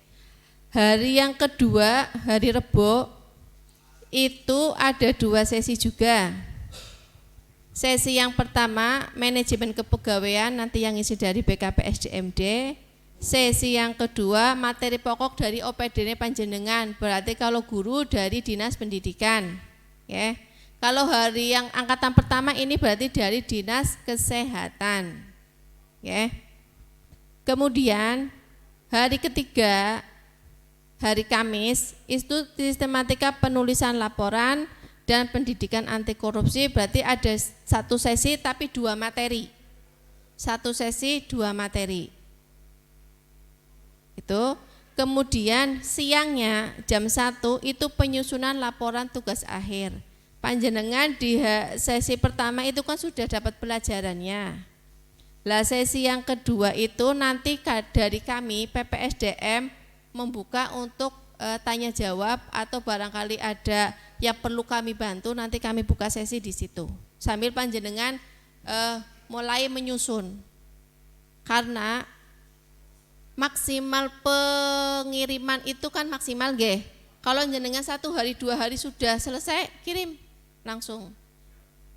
Hari yang kedua, hari Rebo, itu ada 2 sesi juga. Sesi yang pertama, manajemen kepegawaian, nanti yang isi dari BKPSDMD. Sesi yang kedua, materi pokok dari OPD panjenengan, berarti kalau guru dari Dinas Pendidikan. Ya. Kalau hari yang angkatan pertama ini berarti dari Dinas Kesehatan. Ya. Kemudian hari ketiga, hari Kamis, itu sistematika penulisan laporan dan pendidikan anti korupsi, berarti ada 1 sesi tapi 2 materi. 1 sesi 2 materi. Itu. Kemudian siangnya jam 1 itu penyusunan laporan tugas akhir. Panjenengan di sesi pertama itu kan sudah dapat pelajarannya. Lah sesi yang kedua itu nanti dari kami PPSDM membuka untuk tanya jawab atau barangkali ada yang perlu kami bantu, nanti kami buka sesi di situ. Sambil panjenengan mulai menyusun. Karena maksimal pengiriman itu kan maksimal nggih. Kalau jenengan 1 hari 2 hari sudah selesai, kirim langsung.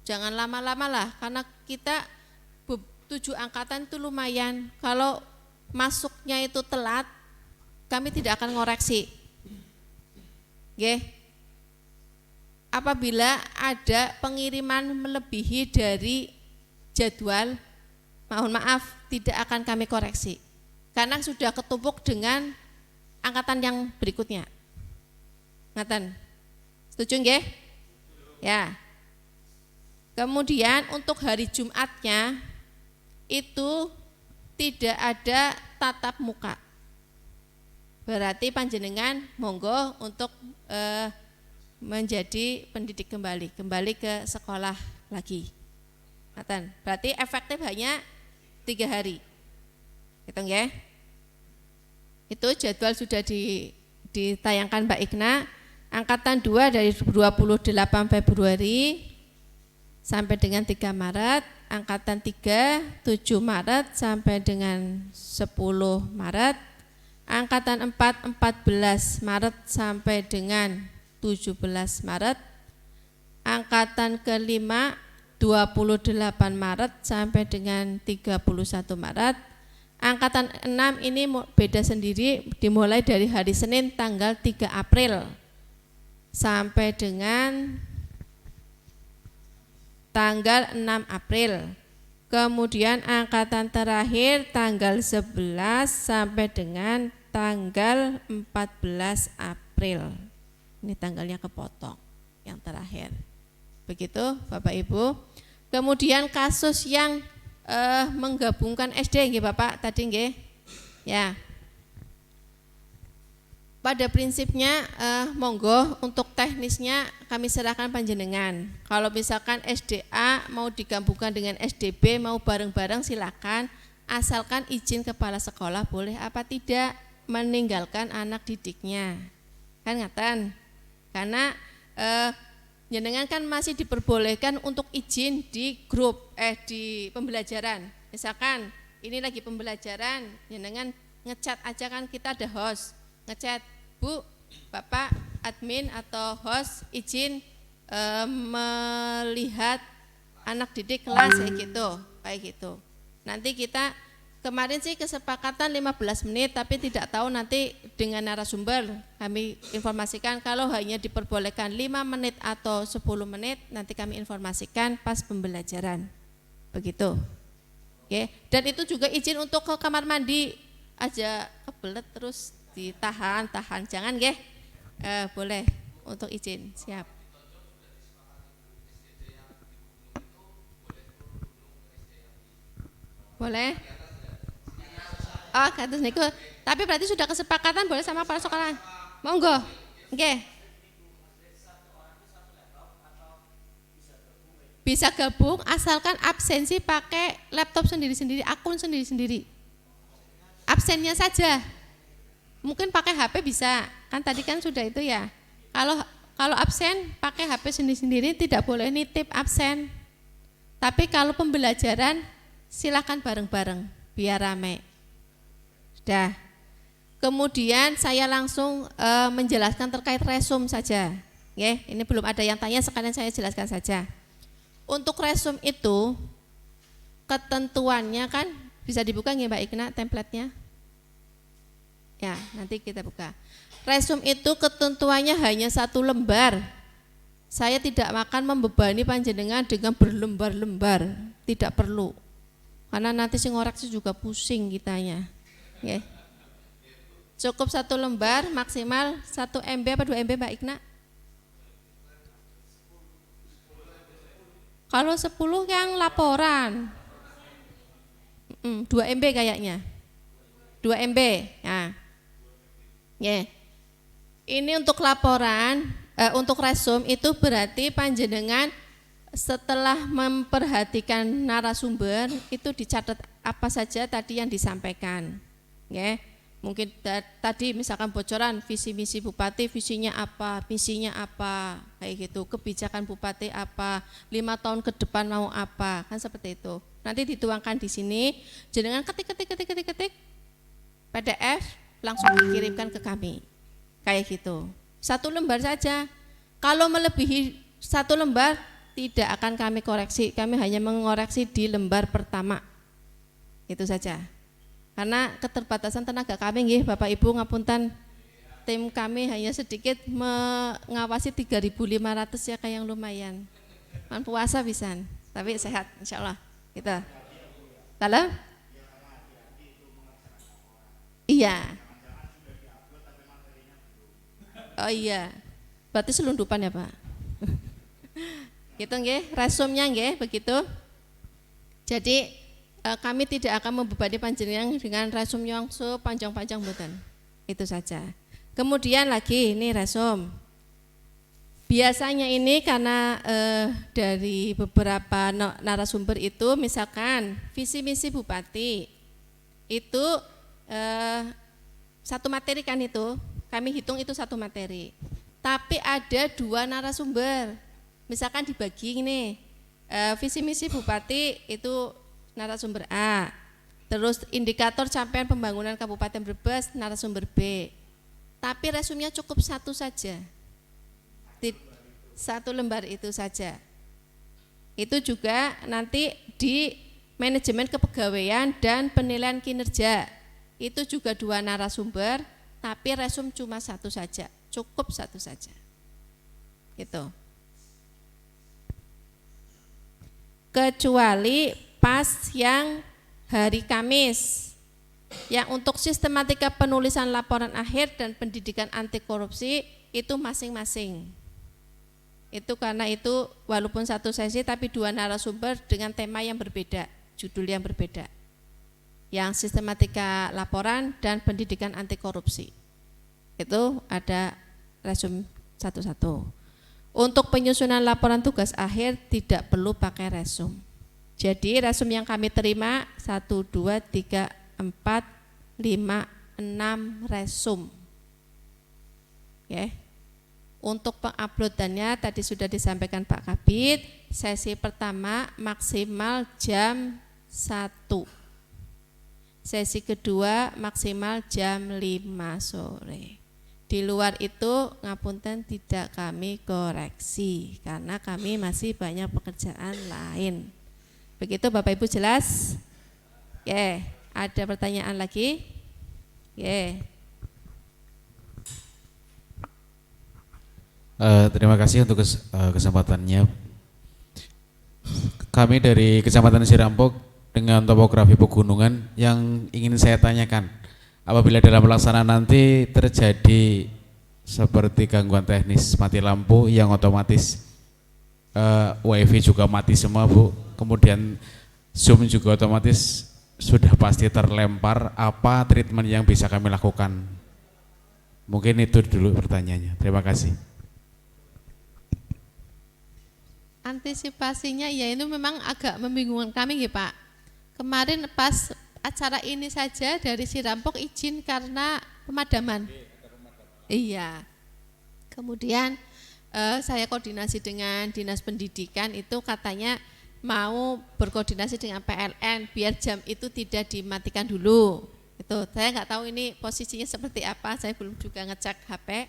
Jangan lama-lama lah, karena kita 7 angkatan itu lumayan. Kalau masuknya itu telat, kami tidak akan ngoreksi. Nggih. Apabila ada pengiriman melebihi dari jadwal, mohon maaf, tidak akan kami koreksi. Karena sudah ketumpuk dengan angkatan yang berikutnya. Ngaten. Setuju nggih? Ya. Kemudian untuk hari Jumatnya itu tidak ada tatap muka. Berarti panjenengan monggo untuk menjadi pendidik kembali ke sekolah lagi. Ngaten. Berarti efektif hanya 3 hari. Hitung ya. Itu jadwal sudah ditayangkan Mbak Ikna. Angkatan 2 dari 28 Februari sampai dengan 3 Maret. Angkatan 3 7 Maret sampai dengan 10 Maret. Angkatan 4 14 Maret sampai dengan 17 Maret. Angkatan ke-5 28 Maret sampai dengan 31 Maret. Angkatan 6 ini beda sendiri, dimulai dari hari Senin tanggal 3 April sampai dengan tanggal 6 April. Kemudian angkatan terakhir tanggal 11 sampai dengan tanggal 14 April. Ini tanggalnya kepotong yang terakhir. Begitu Bapak Ibu. Kemudian kasus yang menggabungkan SD nggih Bapak tadi nggih. Ya. Pada prinsipnya monggo untuk teknisnya kami serahkan panjenengan. Kalau misalkan SDA mau digabungkan dengan SDB mau bareng-bareng silakan, asalkan izin kepala sekolah boleh apa tidak meninggalkan anak didiknya. Kan ngaten. Karena jenengan kan masih diperbolehkan untuk izin di grup di pembelajaran. Misalkan ini lagi pembelajaran, jenengan ngechat aja, kan kita ada host, ngechat, Bu, Bapak, admin atau host izin melihat anak didik kelas kayak gitu. Nanti kita kemarin sih kesepakatan 15 menit, tapi tidak tahu nanti dengan narasumber kami informasikan kalau hanya diperbolehkan 5 menit atau 10 menit, nanti kami informasikan pas pembelajaran. Begitu. Oke, dan itu juga izin untuk ke kamar mandi aja kebelet terus ditahan, jangan nggih. Boleh untuk izin, siap. Boleh. Oh, kados niku. Tapi berarti sudah kesepakatan boleh sama para sekolah. Monggo. Nggih. Bisa gabung asalkan absensi pakai laptop sendiri-sendiri, akun sendiri-sendiri. Absennya saja. Mungkin pakai HP bisa. Kan tadi kan sudah itu ya. Kalau absen pakai HP sendiri-sendiri, tidak boleh nitip absen. Tapi kalau pembelajaran silakan bareng-bareng biar rame. Sudah. Kemudian saya langsung menjelaskan terkait resum saja. Ini belum ada yang tanya, sekalian saya jelaskan saja. Untuk resum itu ketentuannya kan bisa dibuka nggih Mbak Ikna template-nya? Ya, nanti kita buka. Resum itu ketentuannya hanya 1 lembar. Saya tidak akan membebani panjenengan dengan berlembar-lembar, tidak perlu. Karena nanti sing ngoreksi juga pusing kitanya. Nggih. Cukup 1 lembar, maksimal 1 MB apa 2 MB Mbak Ikna? Kalau 10 yang laporan 2 MB kayaknya 2 MB ya. Yeah. Ini untuk laporan, untuk resum itu berarti panjenengan setelah memperhatikan narasumber itu dicatat apa saja tadi yang disampaikan. Yeah. Mungkin tadi misalkan bocoran visi misi bupati, visinya apa, misinya apa, kayak gitu, kebijakan bupati apa, 5 tahun ke depan mau apa, kan seperti itu. Nanti dituangkan di sini, jenengan ketik PDF langsung dikirimkan ke kami, kayak gitu. 1 lembar saja. Kalau melebihi 1 lembar tidak akan kami koreksi, kami hanya mengoreksi di lembar pertama, itu saja. Karena keterbatasan tenaga kami nggih Bapak Ibu ngapunten, tim kami hanya sedikit mengawasi 3.500 ya, kayak yang lumayan. Man puasa pisan, tapi sehat insyaallah. Kita. Kalau? Iya. Oh iya. Berarti selundupan ya, Pak. Gitu nggih, resumnya nggih begitu. Jadi kami tidak akan membebani panjenengan dengan resum yang sepanjang-panjang mboten. Itu saja. Kemudian lagi ini resum. Biasanya ini karena dari beberapa narasumber itu misalkan visi misi bupati itu 1 materi kan itu, kami hitung itu 1 materi. Tapi ada 2 narasumber. Misalkan dibagi ini visi misi bupati itu narasumber A, terus indikator capaian pembangunan Kabupaten Brebes narasumber B. Tapi resumnya cukup 1 saja, 1 lembar itu saja. Itu juga nanti di manajemen kepegawaian dan penilaian kinerja, itu juga 2 narasumber, tapi resum cuma 1 saja, cukup 1 saja. Gitu. Kecuali pas yang hari Kamis, yang untuk sistematika penulisan laporan akhir dan pendidikan anti korupsi itu masing-masing. Itu karena itu walaupun 1 sesi tapi 2 narasumber dengan tema yang berbeda, judul yang berbeda. Yang sistematika laporan dan pendidikan anti korupsi. Itu ada resum 1-1. Untuk penyusunan laporan tugas akhir tidak perlu pakai resum. Jadi resum yang kami terima 1, 2, 3, 4, 5, 6 resum. Untuk penguploadannya tadi sudah disampaikan Pak Kabid, sesi pertama maksimal jam Sesi kedua maksimal jam 5 sore. Di luar itu ngapunten tidak kami koreksi karena kami masih banyak pekerjaan lain. Begitu Bapak Ibu jelas? Oke, ada pertanyaan lagi? Oke. Terima kasih untuk kesempatannya. Kami dari Kecamatan Sirampok dengan topografi pegunungan yang ingin saya tanyakan, apabila dalam pelaksanaan nanti terjadi seperti gangguan teknis mati lampu yang otomatis wifi juga mati semua Bu, kemudian Zoom juga otomatis sudah pasti terlempar, apa treatment yang bisa kami lakukan? Mungkin itu dulu pertanyaannya. Terima kasih. Antisipasinya ya itu memang agak membingungkan kami ya Pak. Kemarin pas acara ini saja dari Sirampok izin karena pemadaman. Iya. Kemudian saya koordinasi dengan Dinas Pendidikan itu katanya mau berkoordinasi dengan PLN biar jam itu tidak dimatikan dulu. Itu saya nggak tahu ini posisinya seperti apa, saya belum juga ngecek HP.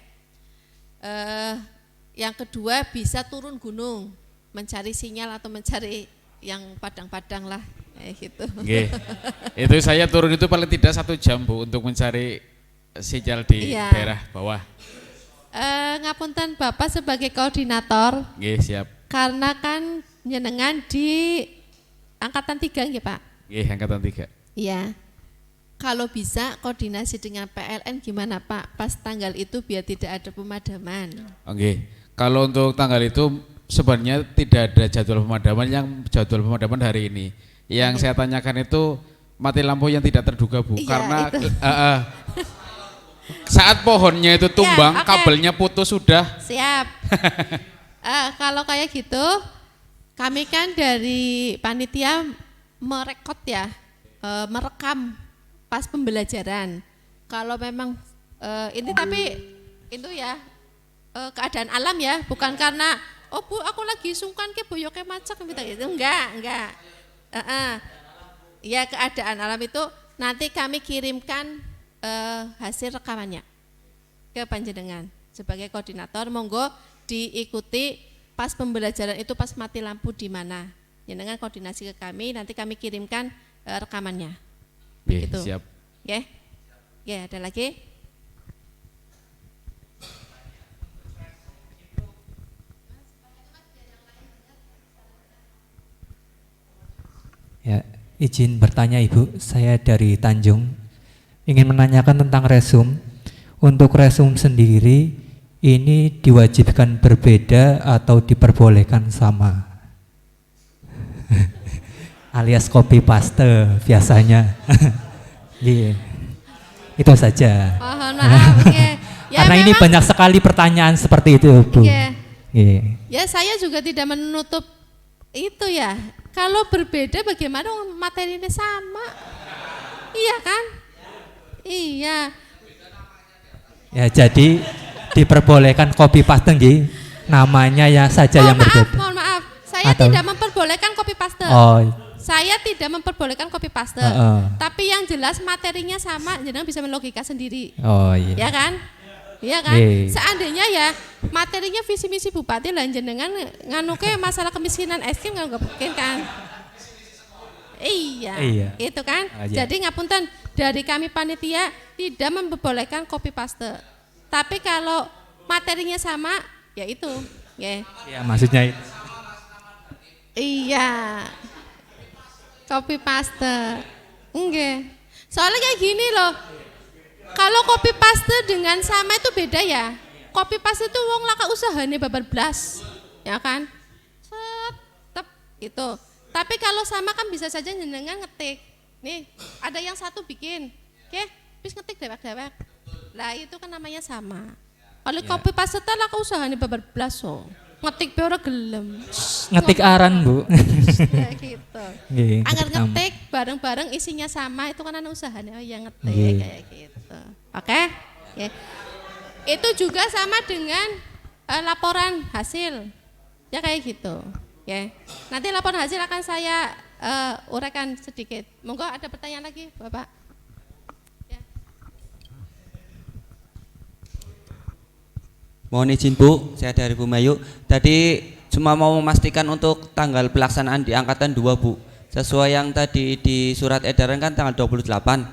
Yang kedua bisa turun gunung mencari sinyal atau mencari yang padang-padang lah gitu. Itu saya turun itu paling tidak 1 jam Bu untuk mencari sinyal di daerah bawah. Ngapunten Bapak sebagai koordinator. Siap. Karena kan jenengan di angkatan 3 nggih Pak? Angkatan 3. Iya. Kalau bisa koordinasi dengan PLN gimana Pak? Pas tanggal itu biar tidak ada pemadaman. Kalau untuk tanggal itu sebenarnya tidak ada jadwal pemadaman, yang jadwal pemadaman hari ini. Yang saya tanyakan itu mati lampu yang tidak terduga Bu, karena saat pohonnya itu tumbang, kabelnya putus sudah. Siap. Kalau kayak gitu, kami kan dari panitia merekod ya, merekam pas pembelajaran. Kalau memang ini tapi itu ya keadaan alam ya, bukan karena oh Bu aku lagi sungkan ke boyoke macak gitu. Enggak. Ya keadaan alam itu nanti kami kirimkan hasil rekamannya ke panjenengan sebagai koordinator. Monggo diikuti pas pembelajaran itu pas mati lampu di mana. Jenengan koordinasi ke kami, nanti kami kirimkan rekamannya. Gitu. Siap. Ada lagi? Ya, izin bertanya Ibu, saya dari Tanjung. Ingin menanyakan tentang resum. Untuk resum sendiri, ini diwajibkan berbeda atau diperbolehkan sama? Alias copy paste biasanya. Itu saja. Mohon maaf. Ya, karena ini banyak sekali pertanyaan seperti itu Bu. Ya saya juga tidak menutup itu ya. Kalau berbeda bagaimana materinya sama? Iya kan? Iya. Ya jadi diperbolehkan copy paste nggih. Namanya ya saja yang berbeda. Mohon maaf. Saya tidak memperbolehkan copy paste. Saya tidak memperbolehkan copy paste. Tapi yang jelas materinya sama, jenengan bisa melogika sendiri. Ya kan? Iya kan? Seandainya ya materinya visi misi bupati lah jenengan nganuke masalah kemiskinan ekstrim nggak mungkin kan? Iya. Itu kan? Jadi ngapunten dari kami panitia tidak memperbolehkan copy paste. Tapi kalau materinya sama, ya itu. Iya maksudnya itu. Iya. Copy paste. Enggak. Soalnya kayak gini loh. Kalau copy paste dengan sama itu beda ya. Copy paste itu wong laka usahane babar blas, ya kan? Tetep itu. Tapi kalau sama kan bisa saja jenengan ngetik. Nih, ada yang satu bikin. Bis ngetik dewek-dewek. Lah itu kan namanya sama. Kalau copy paste ta laka usahane babar blas so. Ngetik pe ora gelem. Ngetik aran, Bu. Ya gitu. Angger ngetik bareng-bareng isinya sama itu kan anak usahane yang ngetik kayak gitu. Oke? Itu juga sama dengan laporan hasil. Ya kayak gitu. Nanti laporan hasil akan saya uraikan sedikit. Monggo ada pertanyaan lagi, Bapak? Ya. Mohon izin Bu, saya dari Bumayu. Tadi cuma mau memastikan untuk tanggal pelaksanaan di angkatan 2 Bu. Sesuai yang tadi di surat edaran kan tanggal 28.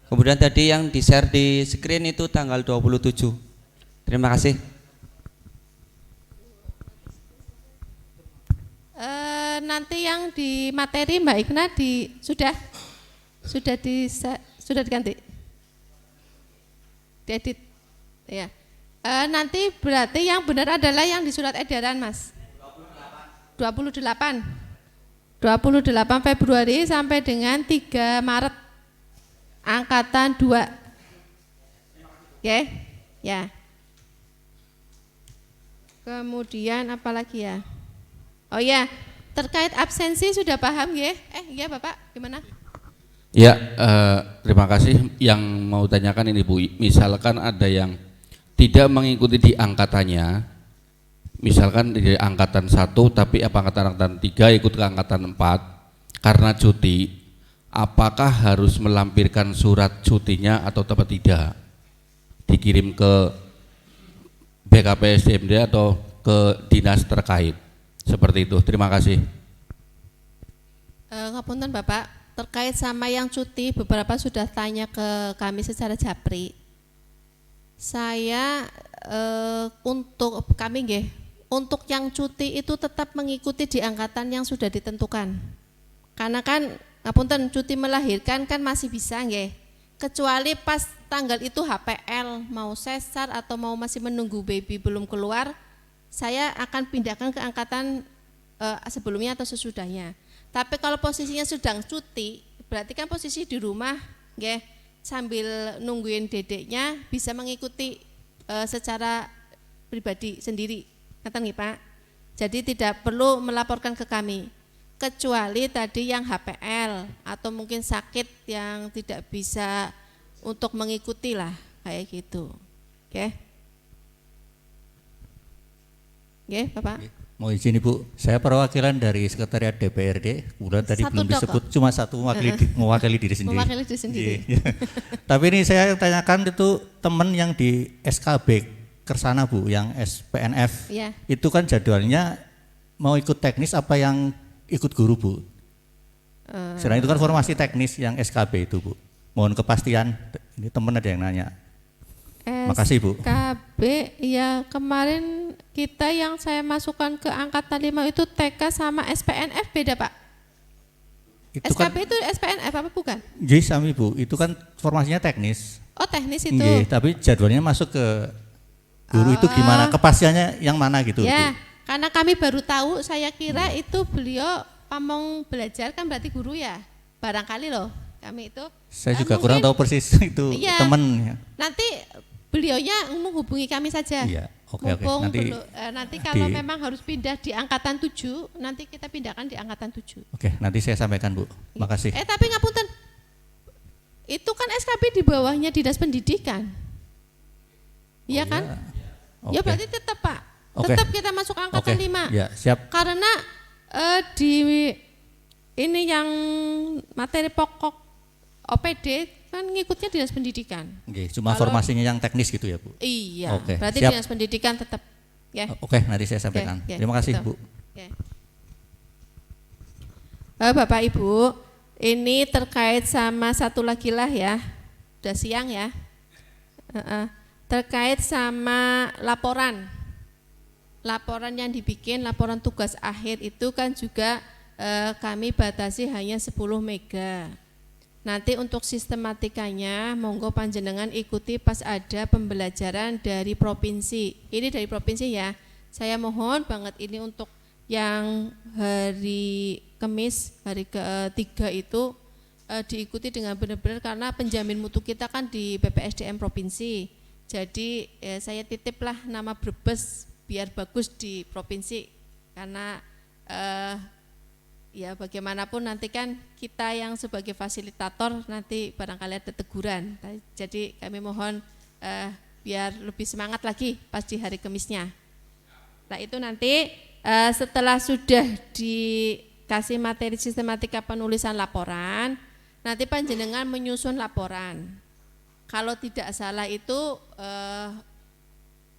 Kemudian tadi yang di-share di screen itu tanggal 27. Terima kasih. Nanti yang di materi Mbak Ikna sudah diganti, diedit, ya. Nanti berarti yang benar adalah yang di surat edaran Mas. 28 Februari sampai dengan 3 Maret angkatan 2. Oke, ya. Kemudian apa lagi ya? Oh ya, terkait absensi sudah paham ya? Iya Bapak, gimana? Ya, terima kasih. Yang mau tanyakan ini Bu, misalkan ada yang tidak mengikuti di angkatannya, misalkan di angkatan 1 tapi angkatan 3 ikut ke angkatan 4 karena cuti, apakah harus melampirkan surat cutinya atau tidak? Dikirim ke BKPSDMD atau ke dinas terkait? Seperti itu. Terima kasih. Ngapunten Bapak, terkait sama yang cuti beberapa sudah tanya ke kami secara japri. Saya untuk kami nggih, untuk yang cuti itu tetap mengikuti di angkatan yang sudah ditentukan. Karena kan ngapunten cuti melahirkan kan masih bisa nggih. Kecuali pas tanggal itu HPL mau sesar atau mau masih menunggu baby belum keluar, saya akan pindahkan ke angkatan sebelumnya atau sesudahnya. Tapi kalau posisinya sedang cuti, berarti kan posisi di rumah, nggih, sambil nungguin dedeknya bisa mengikuti secara pribadi sendiri, ngaten nggih Pak. Jadi tidak perlu melaporkan ke kami, kecuali tadi yang HPL atau mungkin sakit yang tidak bisa untuk mengikuti lah, kayak gitu, oke? Oke, Bapak. Mau izin Ibu, saya perwakilan dari Sekretariat DPRD. Kemudian tadi belum disebut, cuma satu mewakili diri sendiri. Mewakili diri sendiri. Tapi ini saya tanyakan itu teman yang di SKB Kersana Bu, yang SPNF. Ya. Itu kan jadwalnya mau ikut teknis apa yang ikut guru Bu? Selain itu kan formasi teknis yang SKB itu Bu. Mohon kepastian, ini teman ada yang nanya. Makasih Bu. SKB ya, kemarin kita yang saya masukkan ke angkatan 5 itu TK sama SPNF beda Pak. Itu SKB kan, itu SPNF apa bukan? Jadi sami Bu, itu kan formasinya teknis. Oh teknis itu. Nggih, tapi jadwalnya masuk ke guru itu gimana? Kepastiannya yang mana gitu? Ya, Bu? karena kami baru tahu, saya kira itu beliau pamong belajar kan berarti guru ya, barangkali loh kami itu. Saya juga kurang tahu persis itu iya, teman. Nanti beliaunya menghubungi kami saja. Iya, oke. Nanti kalau memang harus pindah di angkatan 7, nanti kita pindahkan di angkatan 7. Oke, nanti saya sampaikan Bu. Makasih. Tapi ngapunten, itu kan SKB di bawahnya Dinas Pendidikan. Iya kan? Ya, okay. Ya berarti tetap Pak. Tetap kita masuk angkatan 5. Ya, siap. Karena di ini yang materi pokok OPD kan ngikutnya Dinas Pendidikan. Oke, cuma formasinya yang teknis gitu ya Bu? Iya, oke, berarti siap. Dinas Pendidikan tetap. Ya. Oke, nanti saya sampaikan. Terima kasih betul. Bu. Bapak Ibu, ini terkait sama satu lagi lah ya, udah siang ya. Terkait sama laporan yang dibikin, laporan tugas akhir itu kan juga kami batasi hanya 10 mega. Nanti untuk sistematikanya monggo panjenengan ikuti pas ada pembelajaran dari provinsi. Ini dari provinsi ya. Saya mohon banget ini untuk yang hari Kamis, hari ke-3 itu diikuti dengan benar-benar karena penjamin mutu kita kan di BPSDM provinsi. Jadi saya titiplah nama Brebes biar bagus di provinsi karena ya bagaimanapun nanti kan kita yang sebagai fasilitator nanti barangkali ada teguran. Jadi kami mohon biar lebih semangat lagi pas di hari Kamisnya. Nah itu nanti setelah sudah kasih materi sistematika penulisan laporan, nanti panjenengan menyusun laporan. Kalau tidak salah itu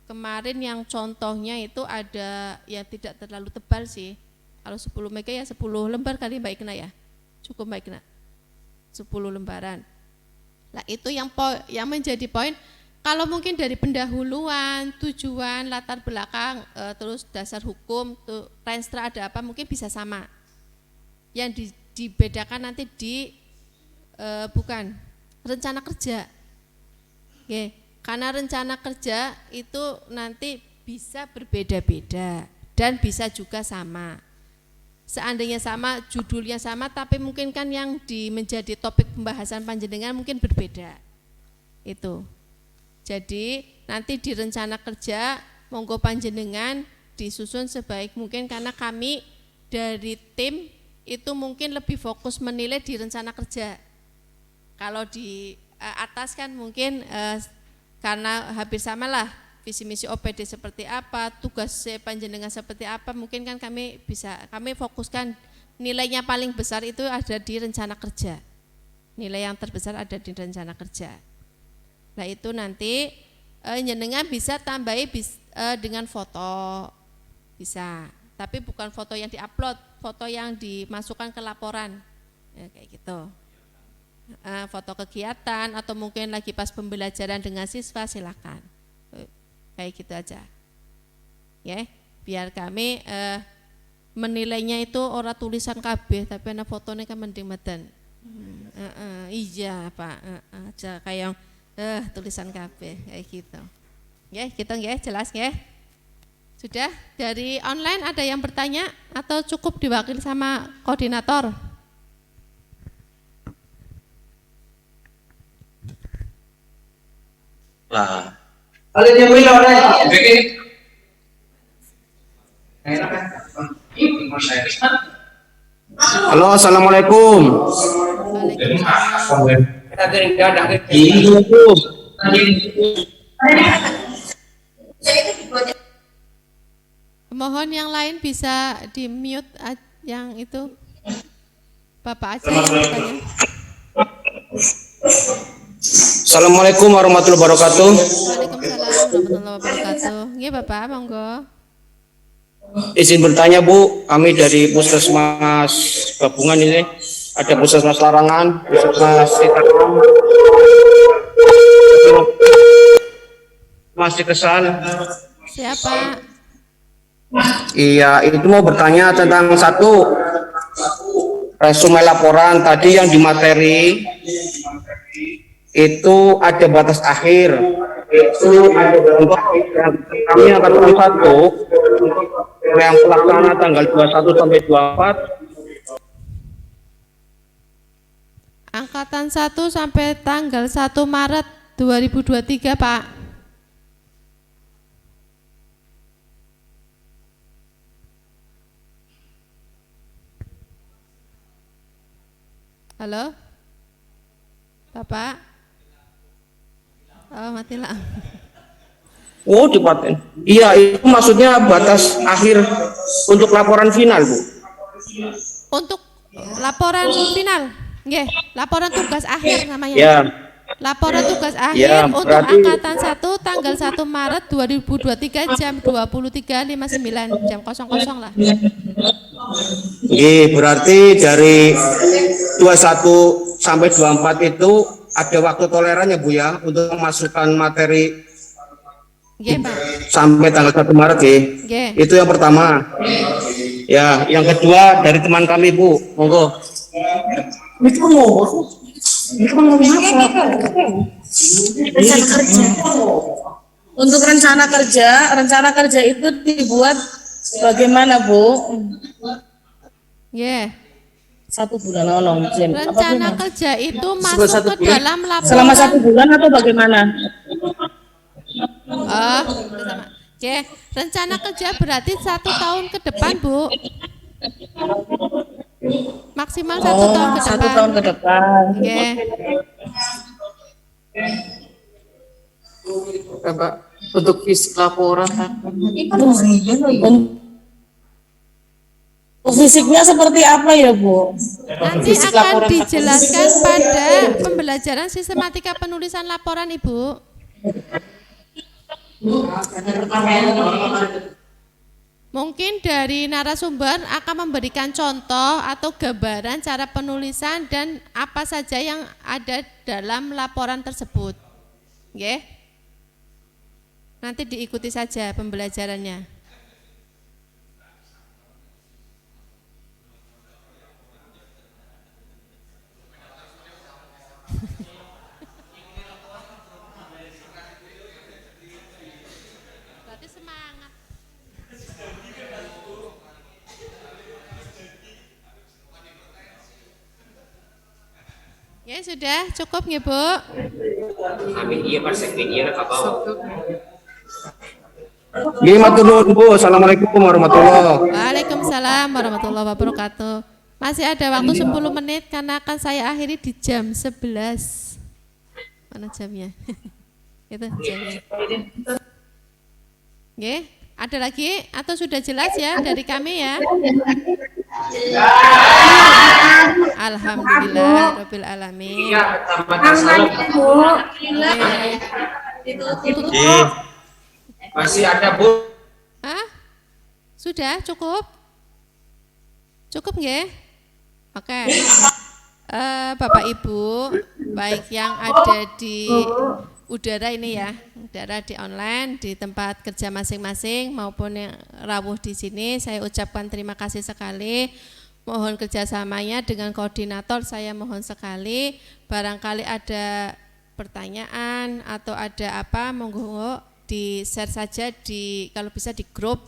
kemarin yang contohnya itu ada yang tidak terlalu tebal sih. Kalau 10 mega ya 10 lembar kali Mbak Ikna ya. Cukup Mbak Ikna. 10 lembaran. Nah, itu yang menjadi poin. Kalau mungkin dari pendahuluan, tujuan, latar belakang, terus dasar hukum, renstra ada apa, mungkin bisa sama. Yang dibedakan nanti di bukan rencana kerja. Oke, karena rencana kerja itu nanti bisa berbeda-beda dan bisa juga sama. Seandainya sama, judulnya sama, tapi mungkin kan yang menjadi topik pembahasan panjenengan mungkin berbeda. Itu. Jadi nanti di rencana kerja monggo panjenengan disusun sebaik mungkin, karena kami dari tim itu mungkin lebih fokus menilai di rencana kerja. Kalau di atas kan mungkin karena hampir sama lah visi misi OPD seperti apa, tugas panjenengan seperti apa, mungkin kan kami fokuskan nilainya paling besar itu ada di rencana kerja. Nilai yang terbesar ada di rencana kerja. Nah itu nanti jenengan bisa tambahi dengan foto, bisa, tapi bukan foto yang diupload, foto yang dimasukkan ke laporan, ya, kayak gitu. Foto kegiatan atau mungkin lagi pas pembelajaran dengan siswa, silakan, kayak gitu aja, ya, biar kami menilainya itu ora tulisan KB, tapi ada fotonya kan mending meden. Iya Pak, aja kayak tulisan KB kayak gitu. Ya, gitu ya, jelas ya. Sudah, dari online ada yang bertanya atau cukup diwakili sama koordinator? Lah. Halo, assalamualaikum. Mohon yang lain bisa di mute yang itu. Bapak aja yang bertanya. Assalamualaikum warahmatullahi wabarakatuh. Waalaikumsalam warahmatullahi wabarakatuh. Iya Bapak, monggo. Izin bertanya Bu, kami dari Puskesmas gabungan ini, ada Puskesmas Larangan, Puskesmas Citarum, masih kesal. Siapa? Iya, itu mau bertanya tentang satu resume laporan tadi yang di materi itu ada batas akhir. Itu untuk kami angkatan 1 yang pelaksana tanggal 21 sampai 24. Angkatan 1 sampai tanggal 1 Maret 2023, Pak. Halo? Bapak? Oh, mati lampu. Oh, dipaten. Iya, itu maksudnya batas akhir untuk laporan final, Bu. Untuk laporan final, nggih, laporan tugas akhir namanya. Ya. Laporan tugas akhir Ya, untuk berarti angkatan 1 tanggal 1 Maret 2023 jam 23.59 jam 00 lah. Berarti dari 21 sampai 24 itu ada waktu tolerannya Bu ya untuk memasukkan materi. Nggih, Pak. Sampai tanggal 1 Maret ya. Nggih. Itu yang pertama. Ya, yang kedua dari teman kami Bu, monggo. Rencana kerja. Untuk rencana kerja itu dibuat bagaimana Bu? Yeah. 1 bulan nolong. Rencana kerja itu masuk ke dalam laporan. Selama 1 bulan atau bagaimana? Sama. Oke, rencana kerja berarti 1 tahun ke depan, Bu. Maksimal 1 tahun ke depan. 1 tahun ke depan. Oke. Bapak, untuk fisik laporan fisiknya seperti apa ya Bu? Nanti akan dijelaskan pada pembelajaran sistematika penulisan laporan Ibu. Mungkin dari narasumber akan memberikan contoh atau gambaran cara penulisan dan apa saja yang ada dalam laporan tersebut. Oke? Nanti diikuti saja pembelajarannya. Berarti semangat. Ya sudah cukup nggih Bu. Amin iya Pak Sekmin iya Kak Bawa. Nggih matur nuwun Bu. Assalamualaikum warahmatullahi wabarakatuh. Waalaikumsalam warahmatullahi wabarakatuh. Masih ada waktu 10 menit karena akan saya akhiri di jam 11. Mana jamnya? Itu jamnya. Oke, ada lagi atau sudah jelas ya dari kami ya? Alhamdulillah Rabbil Alamin. Masih ada Bu. Hah? Sudah cukup? Cukup nggih? Oke. Bapak Ibu, baik yang ada di udara ini ya, udara di online di tempat kerja masing-masing maupun yang rawuh di sini, saya ucapkan terima kasih sekali. Mohon kerjasamanya dengan koordinator, saya mohon sekali. Barangkali ada pertanyaan atau ada apa, monggo di share saja di kalau bisa di grup,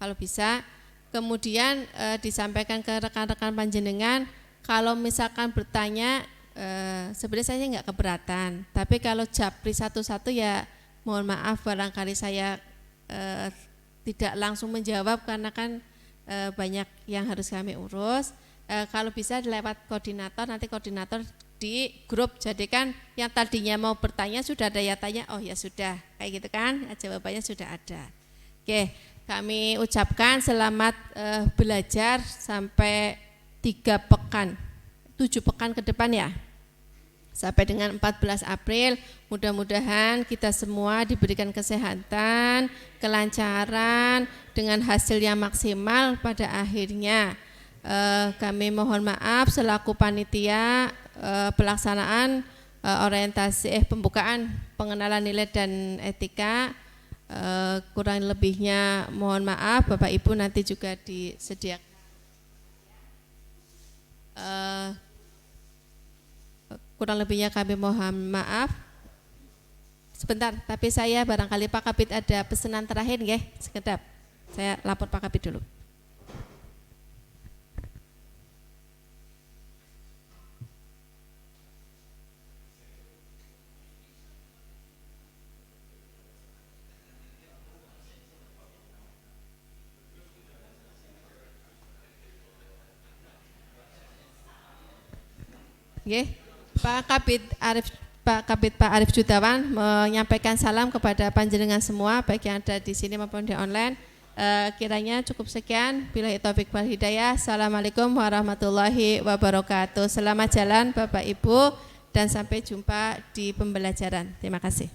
kalau bisa. Kemudian disampaikan ke rekan-rekan panjenengan. Kalau misalkan bertanya, sebenarnya saya nggak keberatan. Tapi kalau japri satu-satu ya mohon maaf barangkali saya tidak langsung menjawab karena kan banyak yang harus kami urus. Kalau bisa lewat koordinator, nanti koordinator di grup jadikan yang tadinya mau bertanya sudah ada ya tanya, oh ya sudah kayak gitu kan, jawabannya sudah ada. Oke, kami ucapkan selamat belajar sampai 7 pekan ke depan ya, sampai dengan 14 April. Mudah-mudahan kita semua diberikan kesehatan, kelancaran, dengan hasil yang maksimal pada akhirnya. Kami mohon maaf selaku panitia pelaksanaan orientasi pembukaan pengenalan nilai dan etika, kurang lebihnya mohon maaf. Bapak Ibu nanti juga disediakan kurang lebihnya kami mohon maaf. Sebentar, tapi saya barangkali Pak Kabid ada pesanan terakhir nggih, sekedap. Saya lapor Pak Kabid dulu. Nggih, Pak Arif Jutawan menyampaikan salam kepada panjenengan semua baik yang ada di sini maupun di online. Kiranya cukup sekian. Billahi taufik wal hidayah. Assalamualaikum warahmatullahi wabarakatuh. Selamat jalan Bapak Ibu dan sampai jumpa di pembelajaran. Terima kasih.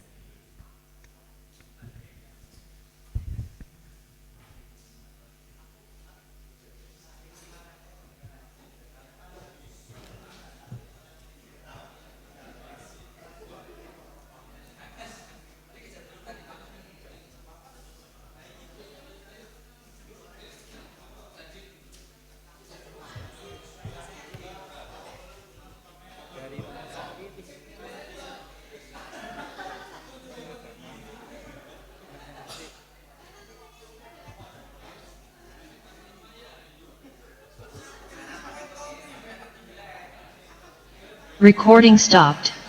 Recording stopped.